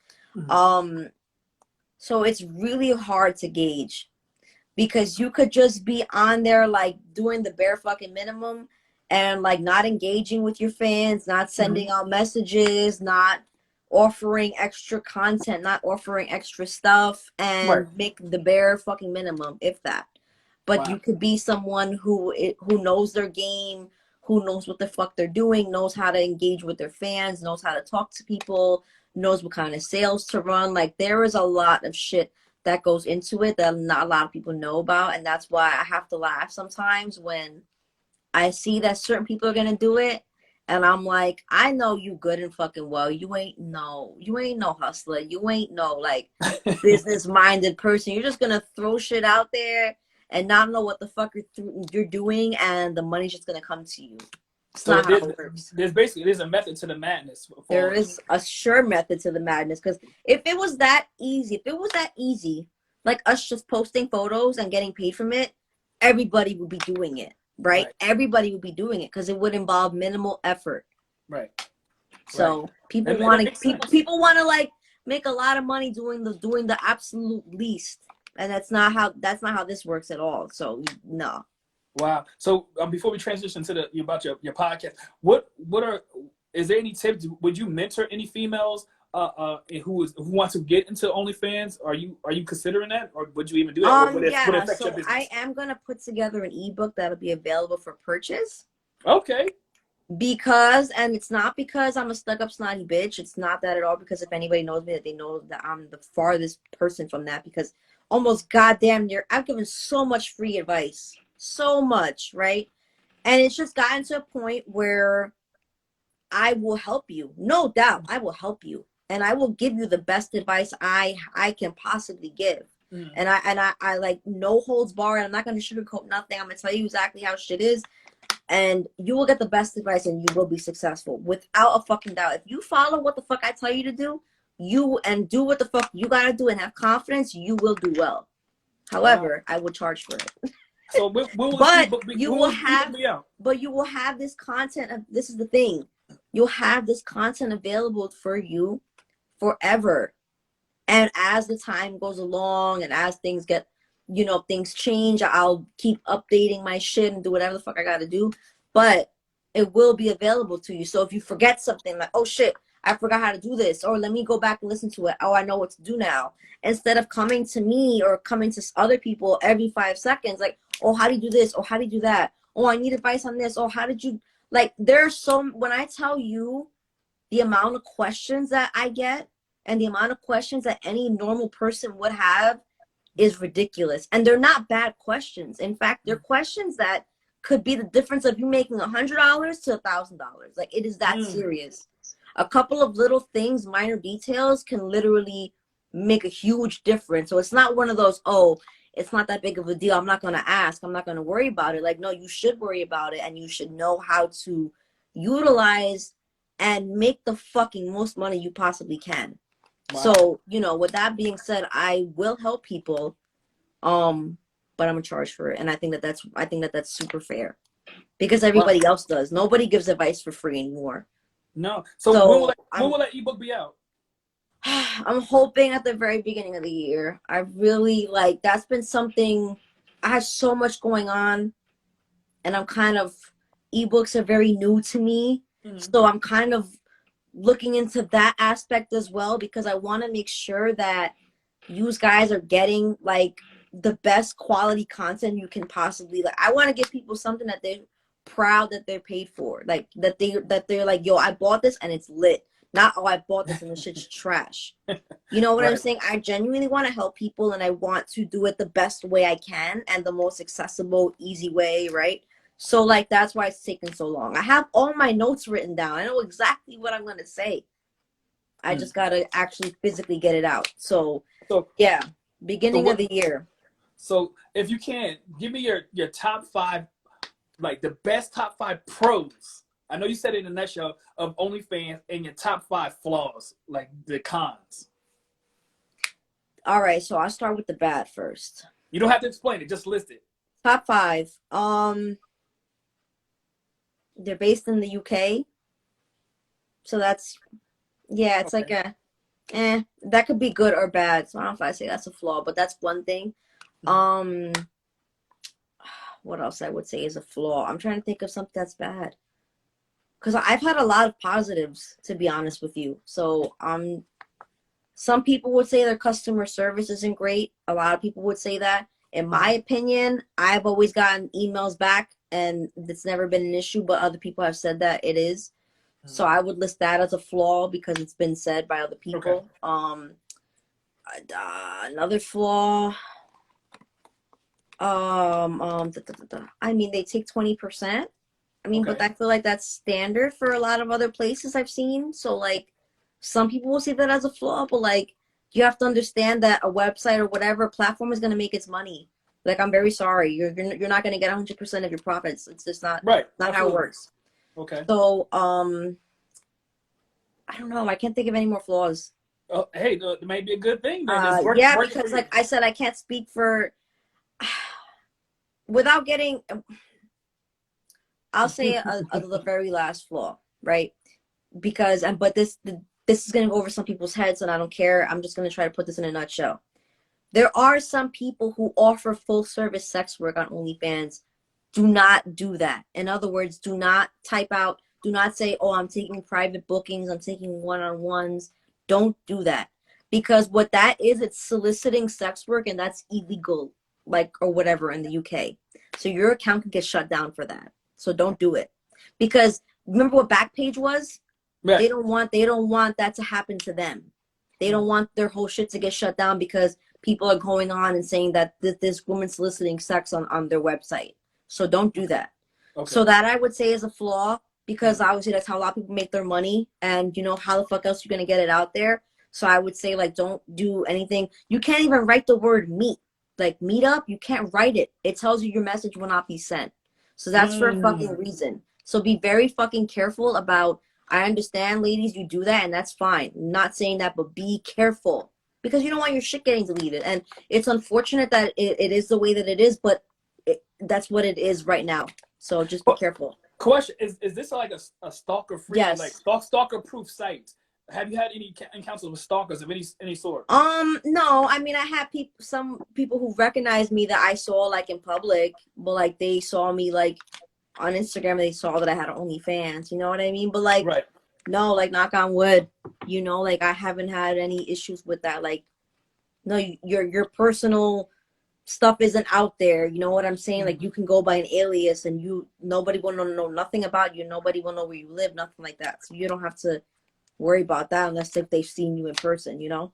So it's really hard to gauge, because you could just be on there like doing the bare fucking minimum and like not engaging with your fans, not sending out messages, not offering extra content, not offering extra stuff, Right. and make the bare fucking minimum, if that. But Wow. you could be someone who knows their game, who knows what the fuck they're doing, knows how to engage with their fans, knows how to talk to people, knows what kind of sales to run. Like, there is a lot of shit that goes into it that not a lot of people know about, and that's why I have to laugh sometimes when I see that certain people are gonna do it, and I'm like, I know you good and fucking well. You ain't no hustler. You ain't no like business minded person. You're just gonna throw shit out there and not know what the fuck you're doing, and the money's just gonna come to you. It's So not how it works. there's a method to the madness. There is a sure method to the madness, because if it was that easy, like us just posting photos and getting paid from it, everybody would be doing it. Right? Everybody would be doing it because it would involve minimal effort. Right. So Right. people want to people want to like make a lot of money doing the absolute least, and that's not how this works at all. So no. Wow. So before we transition to about your podcast, is there any tips? Would you mentor any females who want to get into OnlyFans? Are you considering that, or would you even do that? Would it affect your business? I am gonna put together an ebook that'll be available for purchase. Okay. Because, and it's not because I'm a stuck up snotty bitch. It's not that at all. Because if anybody knows me, that they know that I'm the farthest person from that. Because almost goddamn near, I've given so much free advice, so much, right? And it's just gotten to a point where I will help you, no doubt. I will help you, and I will give you the best advice I can possibly give. Mm. And I like no holds barred. I'm not gonna sugarcoat nothing. I'm gonna tell you exactly how shit is. And you will get the best advice, and you will be successful without a fucking doubt. If you follow what the fuck I tell you to do, and do what the fuck you gotta do and have confidence, you will do well. However, I will charge for it. So you will have this content. This is the thing. You'll have this content available for you forever. And as the time goes along and as things get, things change, I'll keep updating my shit and do whatever the fuck I gotta do. But it will be available to you. So if you forget something, like, oh shit, I forgot how to do this, or let me go back and listen to it. Oh, I know what to do now. Instead of coming to me or coming to other people every 5 seconds, like, oh, how do you do this? Oh, how do you do that? Oh, I need advice on this. Oh, how did you, like, when I tell you the amount of questions that I get and the amount of questions that any normal person would have is ridiculous. And they're not bad questions. In fact, they're questions that could be the difference of you making $100 to $1,000. Like, it is that serious. A couple of little things, minor details, can literally make a huge difference. So it's not one of those, oh, it's not that big of a deal, I'm not going to ask, I'm not going to worry about it. Like, no, you should worry about it, and you should know how to utilize and make the fucking most money you possibly can. Wow. So, with that being said, I will help people, but I'm gonna charge for it. And I think that's super fair, because everybody else does. Nobody gives advice for free anymore. No. So when will that ebook be out? I'm hoping at the very beginning of the year. I really that's been something. I have so much going on, and ebooks are very new to me. Mm-hmm. So I'm kind of looking into that aspect as well, because I want to make sure that you guys are getting the best quality content you can possibly. I want to give people something that they're proud that they're paid for, that they're like, yo, I bought this and it's lit. Not, oh, I bought this and the shit's trash. You know what I'm saying? I genuinely want to help people, and I want to do it the best way I can and the most accessible, easy way, right? So that's why it's taken so long. I have all my notes written down. I know exactly what I'm going to say. I just got to actually physically get it out. So yeah, beginning of the year. So if you can, give me your top 5, the best top 5 pros. I know you said it in a nutshell of OnlyFans, and your top 5 flaws, the cons. All right, so I'll start with the bad first. You don't have to explain it, just list it. Top 5. They're based in the UK. So that's, it's okay. That could be good or bad. So I don't know if I say that's a flaw, but that's one thing. What else I would say is a flaw? I'm trying to think of something that's bad. because I've had a lot of positives, to be honest with you. So some people would say their customer service isn't great. A lot of people would say that. In my opinion, I've always gotten emails back, and it's never been an issue, but other people have said that it is. So I would list that as a flaw because it's been said by other people. Okay. Another flaw. I mean, they take 20%. I mean, but I feel like that's standard for a lot of other places I've seen. So like, some people will see that as a flaw, but like, you have to understand that a website or whatever platform is going to make its money. Like, I'm very sorry, you're not going to get 100% of your profits. It's just not how it works. Okay. So I don't know. I can't think of any more flaws. Oh, hey, it may be a good thing. Because like I said, I can't speak for without getting. I'll say the very last flaw, right? Because but this is going to go over some people's heads, and I don't care. I'm just going to try to put this in a nutshell. There are some people who offer full service sex work on OnlyFans. Do not do that. In other words, do not type out. Do not say, "Oh, I'm taking private bookings. I'm taking one-on-ones." Don't do that, because what that is, it's soliciting sex work, and that's illegal, like, or whatever in the UK. So your account can get shut down for that. So don't do it, because remember what Backpage was? Right. They don't want that to happen to them. They don't want their whole shit to get shut down because people are going on and saying that this woman's soliciting sex on their website. So don't do that. Okay. So that I would say is a flaw, because obviously that's how a lot of people make their money, and you know, how the fuck else you're gonna get it out there. So I would say, like, don't do anything. You can't even write the word meet. Like, meet up, you can't write it. It tells you your message will not be sent. So that's for a fucking reason. So be very fucking careful about, I understand, ladies, you do that, and that's fine. I'm not saying that, but be careful, because you don't want your shit getting deleted. And it's unfortunate that it is the way that it is, but that's what it is right now. So just be careful. Question: Is this like a stalker free, yes, like stalker proof site? Have you had any encounters with stalkers of any sort? No. I mean, I had some people who recognized me that I saw like in public, but like they saw me like on Instagram, and they saw that I had OnlyFans. You know what I mean? But like, no, like, knock on wood, you know, like, I haven't had any issues with that. Like, no, your personal stuff isn't out there. You know what I'm saying? Like, you can go by an alias, and nobody will know nothing about you. Nobody will know where you live, nothing like that. So you don't have to worry about that unless if they've seen you in person, you know?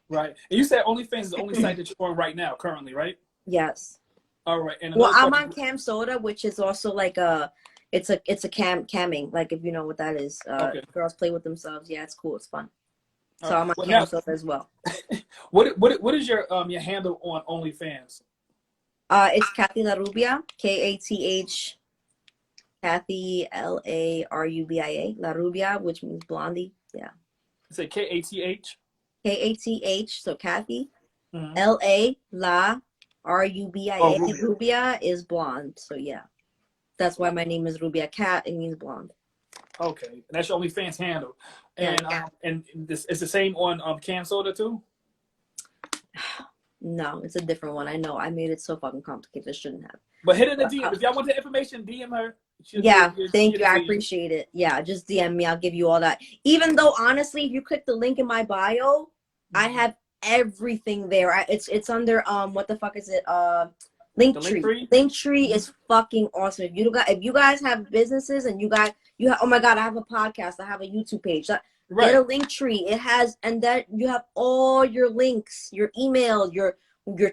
Right. And you said OnlyFans is the only site that you're on right now, currently, right? Yes. All right. And well, I'm on Cam Soda, which is also like it's a camming, like, if you know what that is. Girls play with themselves. Yeah, it's cool. It's fun. So I'm on Cam Soda as well. What is your handle on OnlyFans? It's Kathy La Rubia, KATH, Kathy LARUBIA, La Rubia, which means blondie. Yeah. You say KATH? KATH, so Kathy. LA, La RUBIA. Rubia is blonde. So yeah. That's why my name is Rubia Cat. It means blonde. Okay. And that's your OnlyFans handle. And and this is the same on Cam Soda too? No, it's a different one. I know. I made it so fucking complicated. I shouldn't have. But hit in the DM. If y'all want the information, DM her. Thank you. I appreciate it. Yeah, just DM me. I'll give you all that. Even though, honestly, if you click the link in my bio, I have everything there. It's under what the fuck is it? Linktree. Linktree is fucking awesome. If you guys have businesses and you have, oh my god, I have a podcast. I have a YouTube page. Get a Linktree. It has, and that you have all your links, your email, your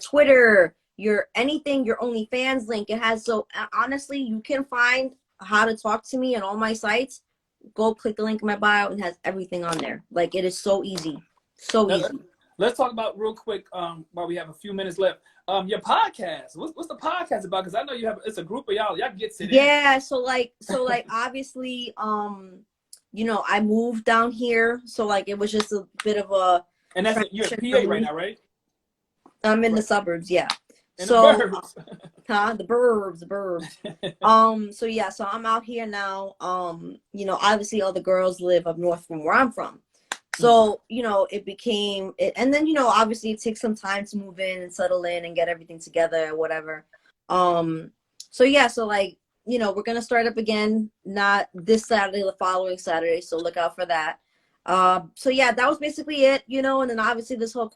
Twitter, your anything, your OnlyFans link. It has, so honestly, you can find how to talk to me on all my sites. Go click the link in my bio, and it has everything on there. Like, it is so easy. So easy. Let's talk about real quick, while we have a few minutes left. Your podcast. What's the podcast about? Because I know it's a group of y'all. Y'all get to yeah. So like obviously, you know, I moved down here, so like it was just a bit of a. And that's you're in PA right now, right? I'm in the suburbs, yeah. In so the burbs. The burbs. So yeah, so I'm out here now. You know, obviously all the girls live up north from where I'm from. So, you know, it became it, and then, you know, obviously it takes some time to move in and settle in and get everything together or whatever. So yeah, so like you know, we're gonna start up again, not this Saturday, the following Saturday, so look out for that. So yeah, that was basically it, you know, and then obviously this whole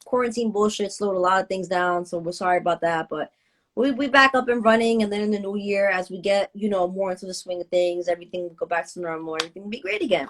quarantine bullshit slowed a lot of things down, so we're sorry about that, but we back up and running, and then in the new year, as we get, you know, more into the swing of things, everything will go back to normal, everything will be great again.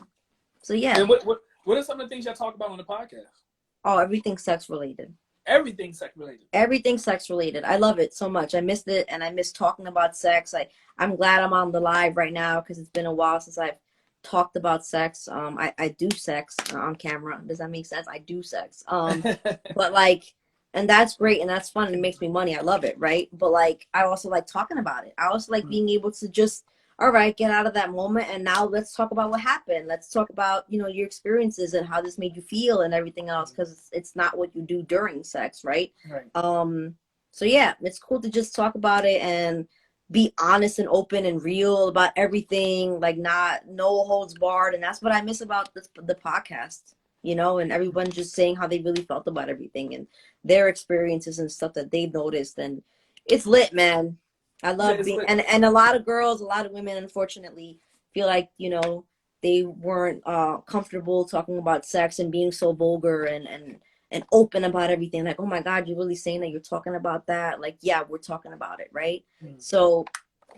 So yeah. And what are some of the things y'all talk about on the podcast? Oh, everything sex related. Everything sex related. Everything sex related. I love it so much. I missed it, and I miss talking about sex. I'm glad I'm on the live right now because it's been a while since I've talked about sex. I do sex on camera. Does that make sense? I do sex. But like, and that's great and that's fun and it makes me money. I love it, right? But like, I also like talking about it. I also like being able to just, all right, get out of that moment, and now let's talk about what happened. Let's talk about, you know, your experiences and how this made you feel and everything else, because it's not what you do during sex, right? So yeah, it's cool to just talk about it and be honest and open and real about everything, like no holds barred. And that's what I miss about the podcast, you know, and everyone just saying how they really felt about everything and their experiences and stuff that they've noticed. And it's lit, man. I love being, and a lot of girls, a lot of women, unfortunately, feel like, you know, they weren't comfortable talking about sex and being so vulgar and open about everything. Like, oh my God, you're really saying that you're talking about that? Like, yeah, we're talking about it, right? So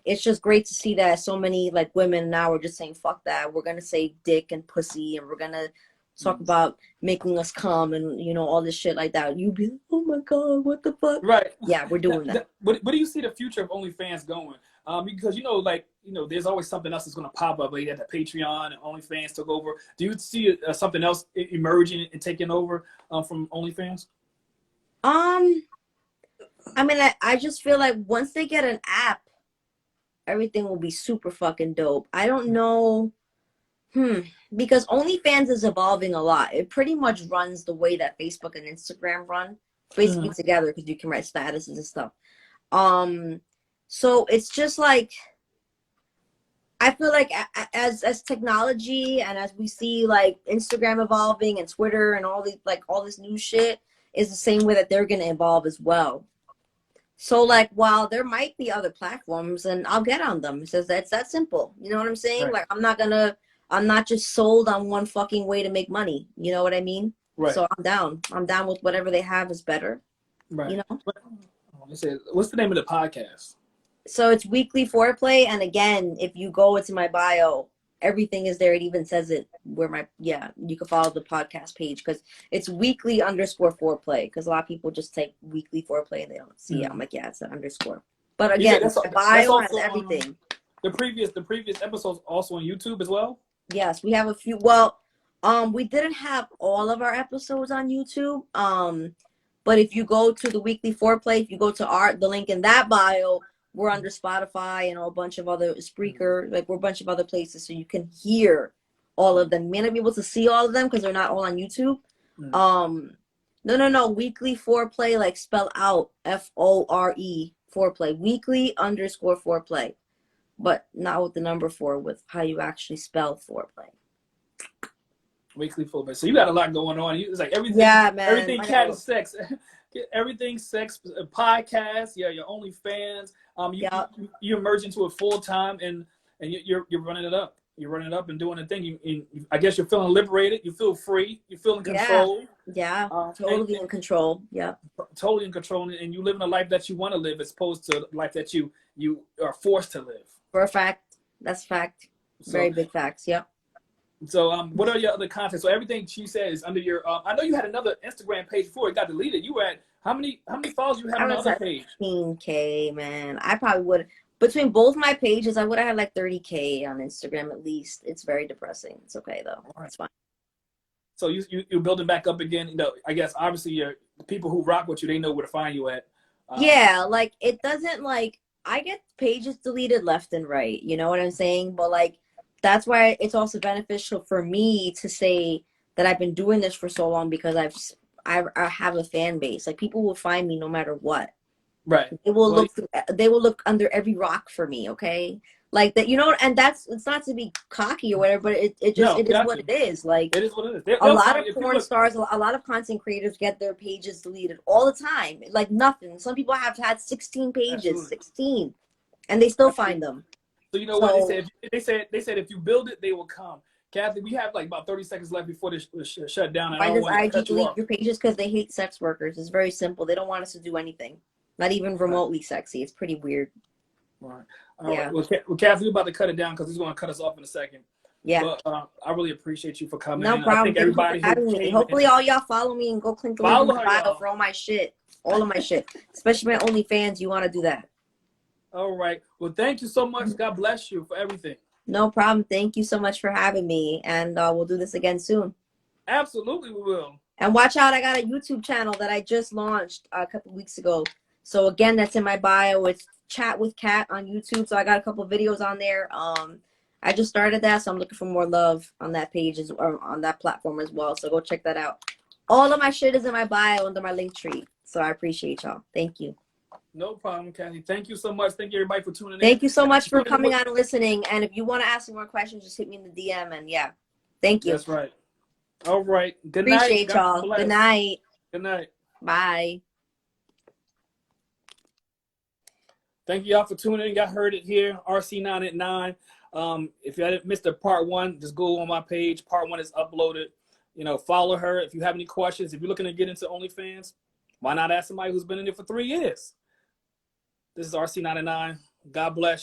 it's just great to see that so many like women now are just saying, fuck that. We're gonna say dick and pussy, and we're gonna talk about making us come and, you know, all this shit like that. You be like, oh my God, what the fuck? Right. Yeah, we're doing that. What do you see the future of OnlyFans going? Because, you know, like, you know, there's always something else that's going to pop up. Like, you had the Patreon and OnlyFans took over. Do you see something else emerging and taking over from OnlyFans? I mean, I just feel like once they get an app, everything will be super fucking dope. I don't know. Because OnlyFans is evolving a lot. It pretty much runs the way that Facebook and Instagram run, basically together, because you can write statuses and stuff. So it's just like, I feel like as technology and as we see like Instagram evolving and Twitter and all this new shit is the same way that they're gonna evolve as well. So like, while there might be other platforms, and I'll get on them, it says that's that simple. You know what I'm saying? Right. Like, I'm not just sold on one fucking way to make money. You know what I mean? Right. So I'm down. I'm down with whatever they have is better. Right. You know? What's the name of the podcast? So it's Weekly Foreplay. And again, if you go into my bio, everything is there. It even says it where you can follow the podcast page because it's weekly_foreplay. Because a lot of people just take Weekly Foreplay and they don't see it. I'm like, yeah, it's an underscore. But again, the bio has everything. The previous episodes also on YouTube as well? Yes, we have a few. Well, we didn't have all of our episodes on YouTube. But if you go to the Weekly Foreplay, if you go to the link in that bio, we're under Spotify and a bunch of other Spreaker, like we're a bunch of other places, so you can hear all of them. You may not be able to see all of them because they're not all on YouTube. No, Weekly Foreplay, like spell out FORE Foreplay, Weekly_Foreplay. But not with the number 4, with how you actually spell foreplay. Weekly Foreplay. So you got a lot going on. It's like everything. Yeah, man. Everything cat is sex. Everything sex. Podcast. Yeah, your OnlyFans. You emerge into it full time, and you're running it up. You're running it up and doing the thing. I guess you're feeling liberated. You feel free. You feel in control. Yeah, totally in control. Yeah. Totally in control, and you living a life that you want to live, as opposed to a life that you are forced to live. For a fact. That's fact. Very big facts. Yep. So what are your other content? So everything she said is under your I know you had another Instagram page before it got deleted. You were at how many followers you had on the other page? 15K, man. I probably would, between both my pages, I would have had like 30K on Instagram at least. It's very depressing. It's okay though. Right. It's fine. So you're building back up again. You know, I guess obviously the people who rock with you, they know where to find you at. Yeah, like it doesn't, like, I get pages deleted left and right, you know what I'm saying? But like, that's why it's also beneficial for me to say that I've been doing this for so long, because I have a fan base. Like, people will find me no matter what. Right. They will look under every rock for me, okay? Like that, you know, and it's not to be cocky or whatever, but it is what it is. Like, it is what it is. A lot of porn stars, a lot of content creators get their pages deleted all the time. Like nothing. Some people have had 16 pages. Absolutely. 16. and they still find them. So you know what they said? They said if you build it, they will come. Kathy, we have like about 30 seconds left before this shut down. Why does IG delete your pages? Because they hate sex workers. It's very simple. They don't want us to do anything, not even remotely sexy. It's pretty weird. Right. All right. Well, Kathy, we're about to cut it down because he's going to cut us off in a second. Yeah. But I really appreciate you for coming. No problem. I think everybody Hopefully all y'all follow me and go click the link in the bio for all my shit. All of my shit. Especially my OnlyFans. You want to do that. All right. Well, thank you so much. God bless you for everything. No problem. Thank you so much for having me. And we'll do this again soon. Absolutely, we will. And watch out. I got a YouTube channel that I just launched a couple weeks ago. So again, that's in my bio. It's Chat with Kat on YouTube. So I got a couple videos on there. I just started that, so I'm looking for more love on that page or on that platform as well. So go check that out. All of my shit is in my bio under my link tree. So I appreciate y'all. Thank you. No problem, Kathy. Thank you so much. Thank you, everybody, for tuning in. Thank you so much for coming on and listening. And if you want to ask me more questions, just hit me in the DM. And yeah, thank you. That's right. All right. Good night. Appreciate y'all. Good night. Good night. Bye. Thank you all for tuning in. Y'all heard it here. RC9INTERVIEWS. If you missed the part 1, just go on my page. Part 1 is uploaded. You know, follow her. If you have any questions, if you're looking to get into OnlyFans, why not ask somebody who's been in it for 3 years? This is RC9INTERVIEWS. God bless.